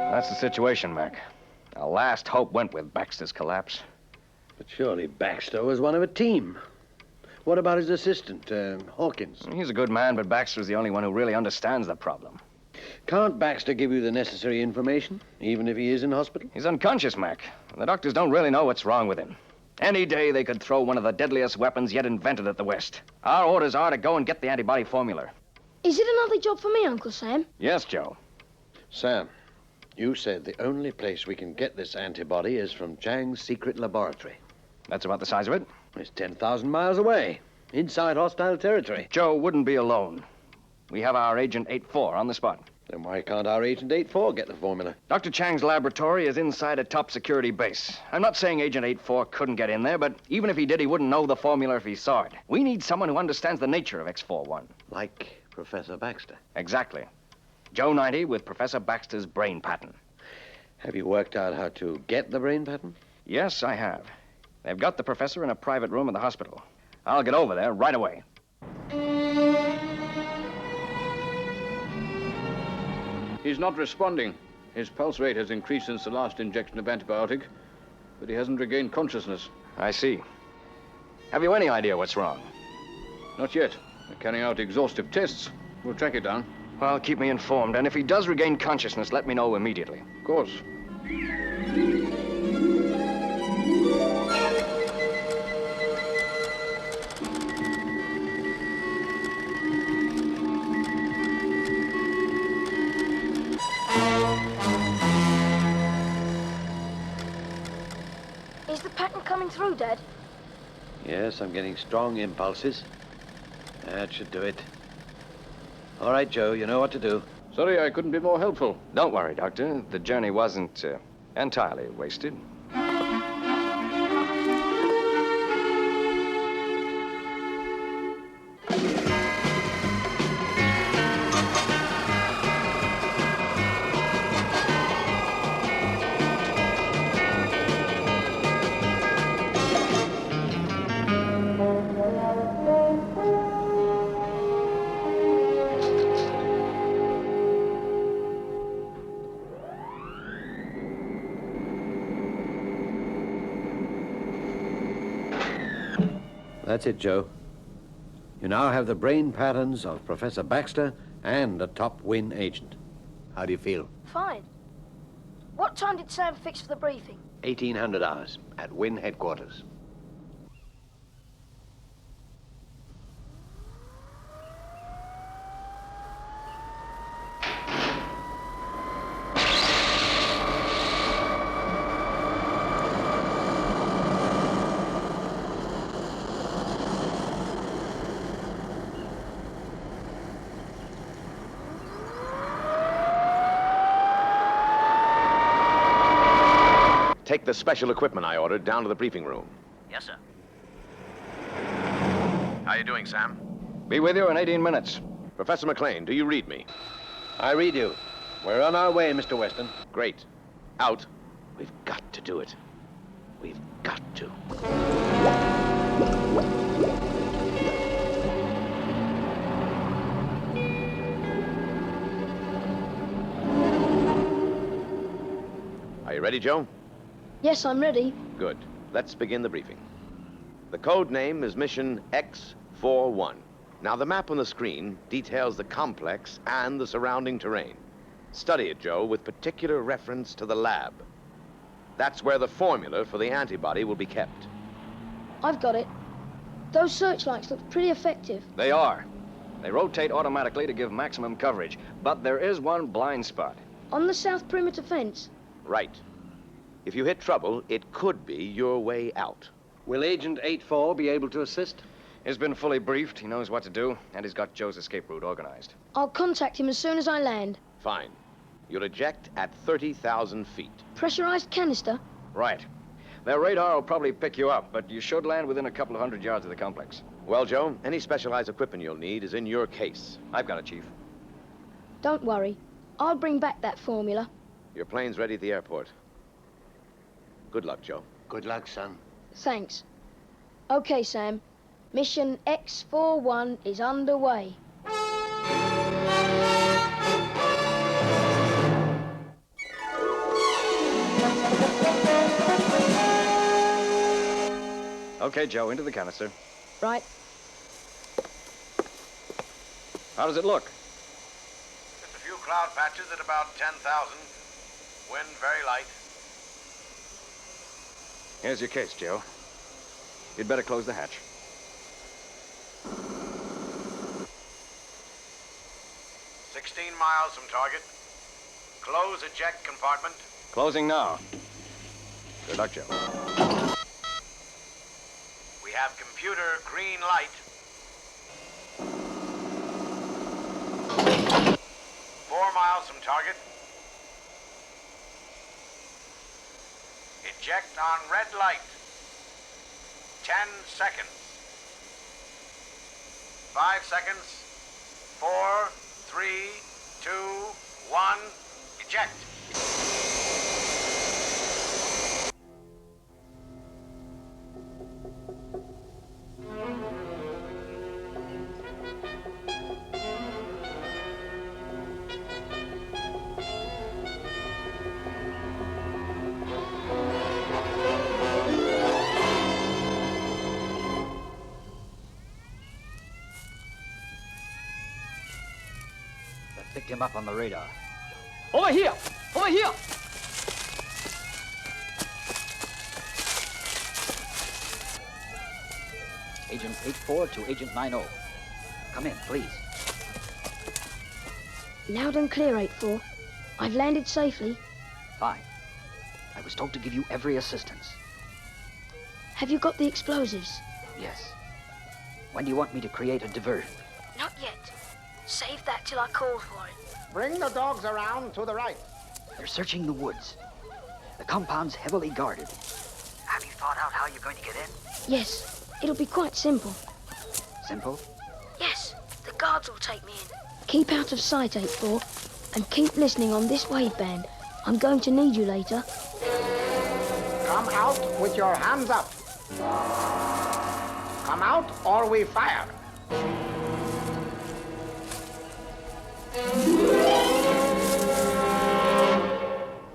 That's the situation, Mac. Our last hope went with Baxter's collapse. But surely Baxter was one of a team. What about his assistant, Hawkins? He's a good man, but Baxter's the only one who really understands the problem. Can't Baxter give you the necessary information, even if he is in hospital? He's unconscious, Mac. The doctors don't really know what's wrong with him. Any day they could throw one of the deadliest weapons yet invented at the West. Our orders are to go and get the antibody formula. Is it another job for me, Uncle Sam? Yes, Joe. Sam, you said the only place we can get this antibody is from Chang's secret laboratory. That's about the size of it. It's 10,000 miles away, inside hostile territory. Joe wouldn't be alone. We have our Agent 8-4 on the spot. Then why can't our Agent 8-4 get the formula? Dr. Chang's laboratory is inside a top security base. I'm not saying Agent 8-4 couldn't get in there, but even if he did, he wouldn't know the formula if he saw it. We need someone who understands the nature of X41. Like Professor Baxter? Exactly. Joe 90 with Professor Baxter's brain pattern. Have you worked out how to get the brain pattern? Yes, I have. They've got the professor in a private room in the hospital. I'll get over there right away. He's not responding. His pulse rate has increased since the last injection of antibiotic, but he hasn't regained consciousness. I see. Have you any idea what's wrong? Not yet. We're carrying out exhaustive tests. We'll track it down. Well, keep me informed, and if he does regain consciousness, let me know immediately. Of course. Is the pattern coming through, Dad? Yes, I'm getting strong impulses. That should do it. All right, Joe, you know what to do. Sorry I couldn't be more helpful. Don't worry, Doctor. The journey wasn't entirely wasted. That's it, Joe. You now have the brain patterns of Professor Baxter and a top Win agent. How do you feel? Fine. What time did Sam fix for the briefing? 1800 hours at Win headquarters. Take the special equipment I ordered down to the briefing room. Yes, sir. How you doing, Sam? Be with you in 18 minutes. Professor McLean, do you read me? I read you. We're on our way, Mr. Weston. Great. Out. We've got to do it. We've got to. Are you ready, Joe? Yes, I'm ready. Good. Let's begin the briefing. The code name is Mission X41. Now, the map on the screen details the complex and the surrounding terrain. Study it, Joe, with particular reference to the lab. That's where the formula for the antibody will be kept. I've got it. Those searchlights look pretty effective. They are. They rotate automatically to give maximum coverage, but there is one blind spot. On the south perimeter fence? Right. If you hit trouble, it could be your way out. Will Agent 8-4 be able to assist? He's been fully briefed, he knows what to do, and he's got Joe's escape route organized. I'll contact him as soon as I land. Fine. You'll eject at 30,000 feet. Pressurized canister? Right. Their radar will probably pick you up, but you should land within a couple of 100 yards of the complex. Well, Joe, any specialized equipment you'll need is in your case. I've got it, Chief. Don't worry. I'll bring back that formula. Your plane's ready at the airport. Good luck, Joe. Good luck, son. Thanks. Okay, Sam. Mission X41 is underway. Okay, Joe, into the canister. Right. How does it look? Just a few cloud patches at about 10,000. Wind very light. Here's your case, Joe. You'd better close the hatch. Miles from target. Close eject compartment. Closing now. Good luck, Joe. We have computer green light. 4 miles from target. Eject on red light. 10 seconds. 5 seconds. 4, 3, 2, 1. Eject. Picked him up on the radar. Over here! Over here! Agent 84 to Agent 90. Come in, please. Loud and clear, 84. I've landed safely. Fine. I was told to give you every assistance. Have you got the explosives? Yes. When do you want me to create a diversion? Not yet. Save that till I call for it. Bring the dogs around to the right. They're searching the woods. The compound's heavily guarded. Have you thought out how you're going to get in? Yes, it'll be quite simple. Simple? Yes, the guards will take me in. Keep out of sight, 84, and keep listening on this waveband. I'm going to need you later. Come out with your hands up. Come out or we fire.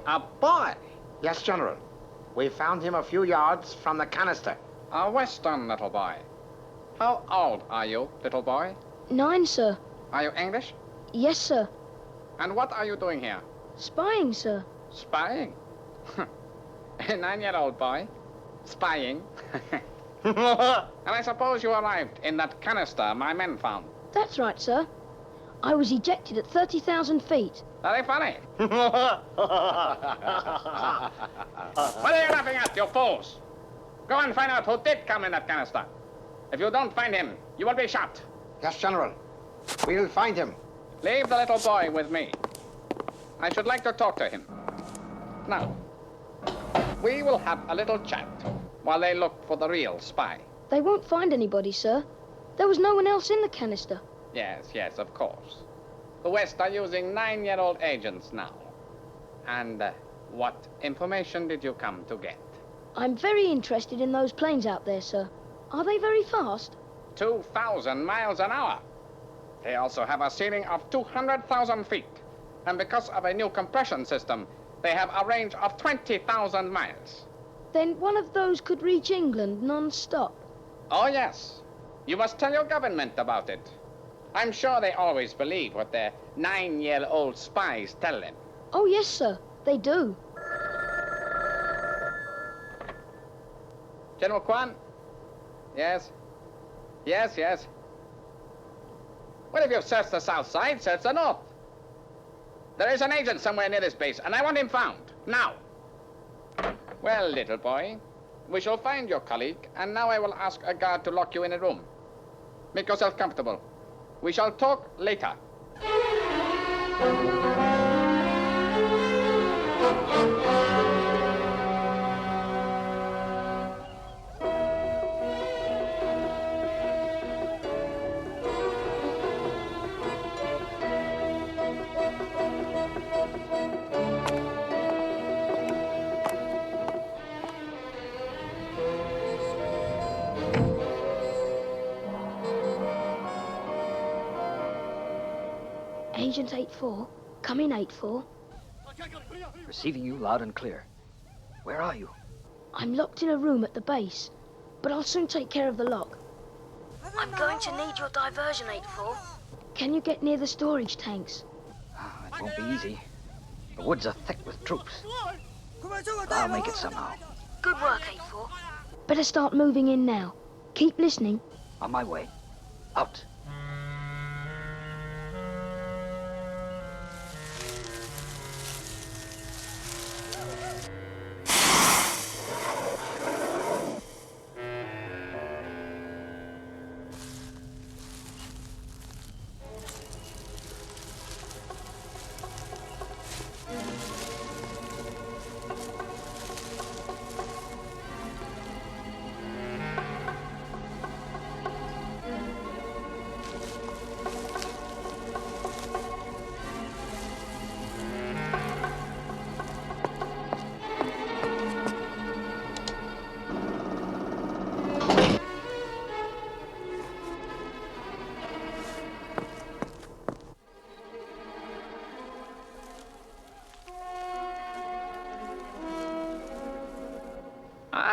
A boy? Yes, General. We found him a few yards from the canister. A Western little boy. How old are you, little boy? 9, sir. Are you English? Yes, sir. And what are you doing here? Spying, sir. Spying? A 9-year-old boy? Spying? And I suppose you arrived in that canister my men found. That's right, sir. I was ejected at 30,000 feet. Very funny. What are you laughing at, you fools? Go and find out who did come in that canister. If you don't find him, you will be shot. Yes, General. We'll find him. Leave the little boy with me. I should like to talk to him. Now, we will have a little chat while they look for the real spy. They won't find anybody, sir. There was no one else in the canister. Yes, of course. The West are using 9-year-old agents now. And what information did you come to get? I'm very interested in those planes out there, sir. Are they very fast? 2,000 miles an hour. They also have a ceiling of 200,000 feet. And because of a new compression system, they have a range of 20,000 miles. Then one of those could reach England non-stop. Oh, yes. You must tell your government about it. I'm sure they always believe what their 9-year-old spies tell them. Oh, yes, sir. They do. General Kwan? Yes? Yes. Well, if you've searched the south side, search the north. There is an agent somewhere near this base, and I want him found. Now. Well, little boy, we shall find your colleague, and now I will ask a guard to lock you in a room. Make yourself comfortable. We shall talk later. Agent 84. Come in, 84. Receiving you loud and clear. Where are you? I'm locked in a room at the base, but I'll soon take care of the lock. I'm going to need your diversion, 84. Can you get near the storage tanks? It won't be easy. The woods are thick with troops. But I'll make it somehow. Good work, 84. Better start moving in now. Keep listening. On my way. Out.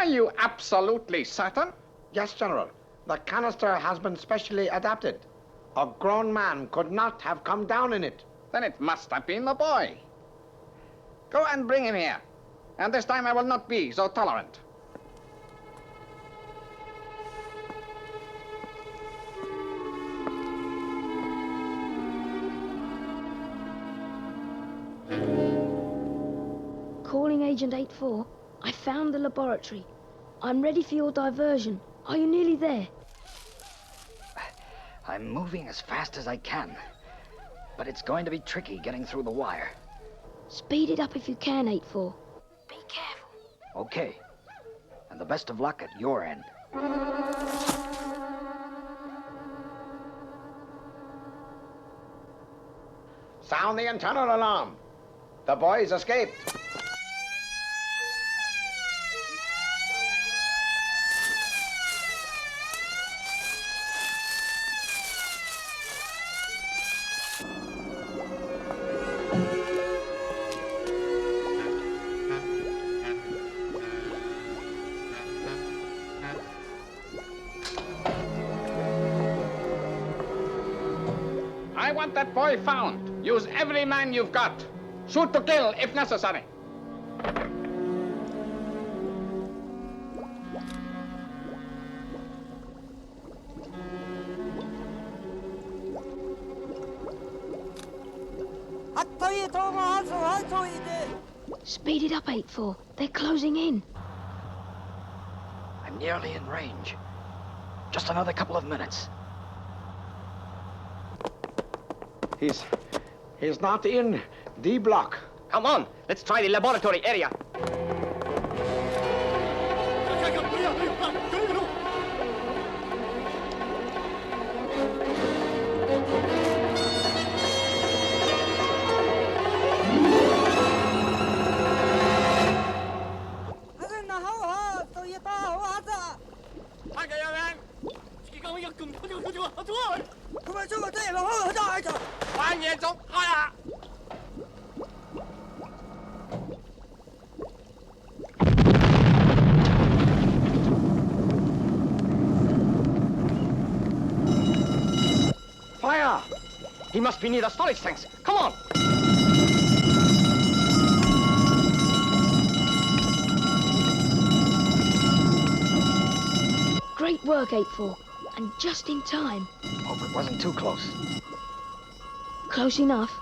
you absolutely certain? Yes, General. The canister has been specially adapted. A grown man could not have come down in it. Then it must have been the boy. Go and bring him here. And this time I will not be so tolerant. Calling Agent 84. I found the laboratory. I'm ready for your diversion. Are you nearly there? I'm moving as fast as I can. But it's going to be tricky getting through the wire. Speed it up if you can, 84. Be careful. Okay. And the best of luck at your end. Sound the internal alarm. The boys escaped. I want that boy found. Use every man you've got. Shoot to kill if necessary. Speed it up, 84. They're closing in. I'm nearly in range. Just another couple of minutes. He's not in D block. Come on, let's try the laboratory area. Fire! He must be near the storage tanks. Come on! Great work, 84. And just in time. Hope it wasn't too close. Close enough.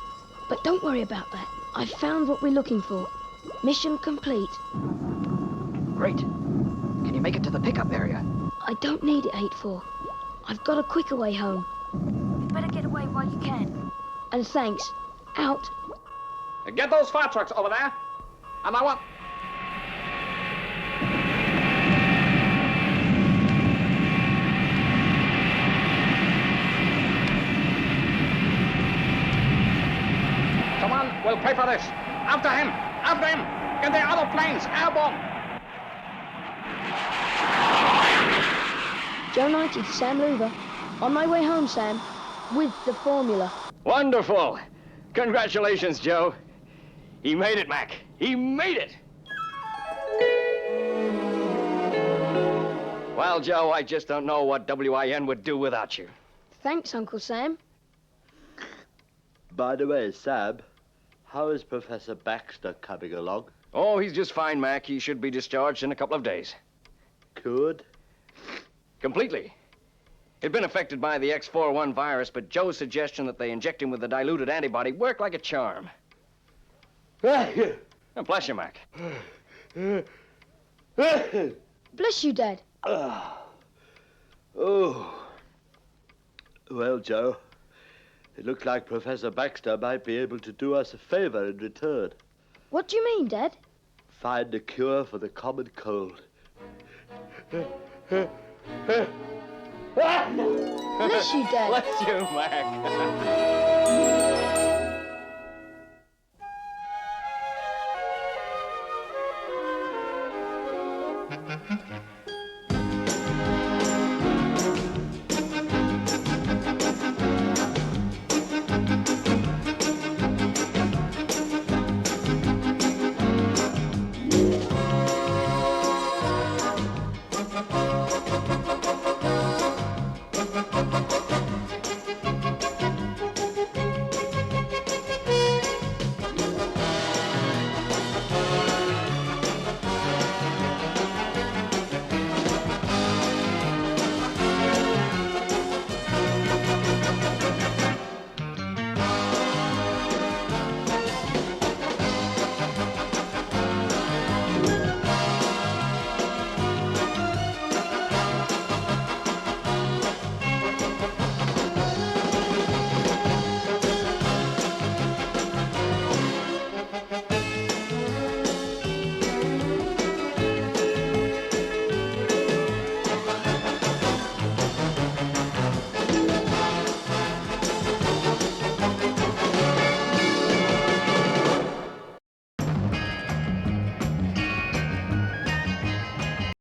But don't worry about that. I've found what we're looking for. Mission complete. Great. Can you make it to the pickup area? I don't need it, 84. I've got a quicker way home. You better get away while you can. And thanks. Out. Get those fire trucks over there. And I want... Come on, we'll pay for this. After him! After him! Get the other planes airborne! Joe 90 to Sam Louver. On my way home, Sam. With the formula. Wonderful. Congratulations, Joe. He made it, Mac. He made it! Well, Joe, I just don't know what WIN would do without you. Thanks, Uncle Sam. By the way, Sam, how is Professor Baxter coming along? Oh, he's just fine, Mac. He should be discharged in a couple of days. Cured? Completely. He'd been affected by the X41 virus, but Joe's suggestion that they inject him with the diluted antibody worked like a charm. Oh, bless you, Mac. Bless you, Dad. Oh. Well, Joe, it looked like Professor Baxter might be able to do us a favor in return. What do you mean, Dad? Find a cure for the common cold. Bless you, Dad. Bless you, Mac.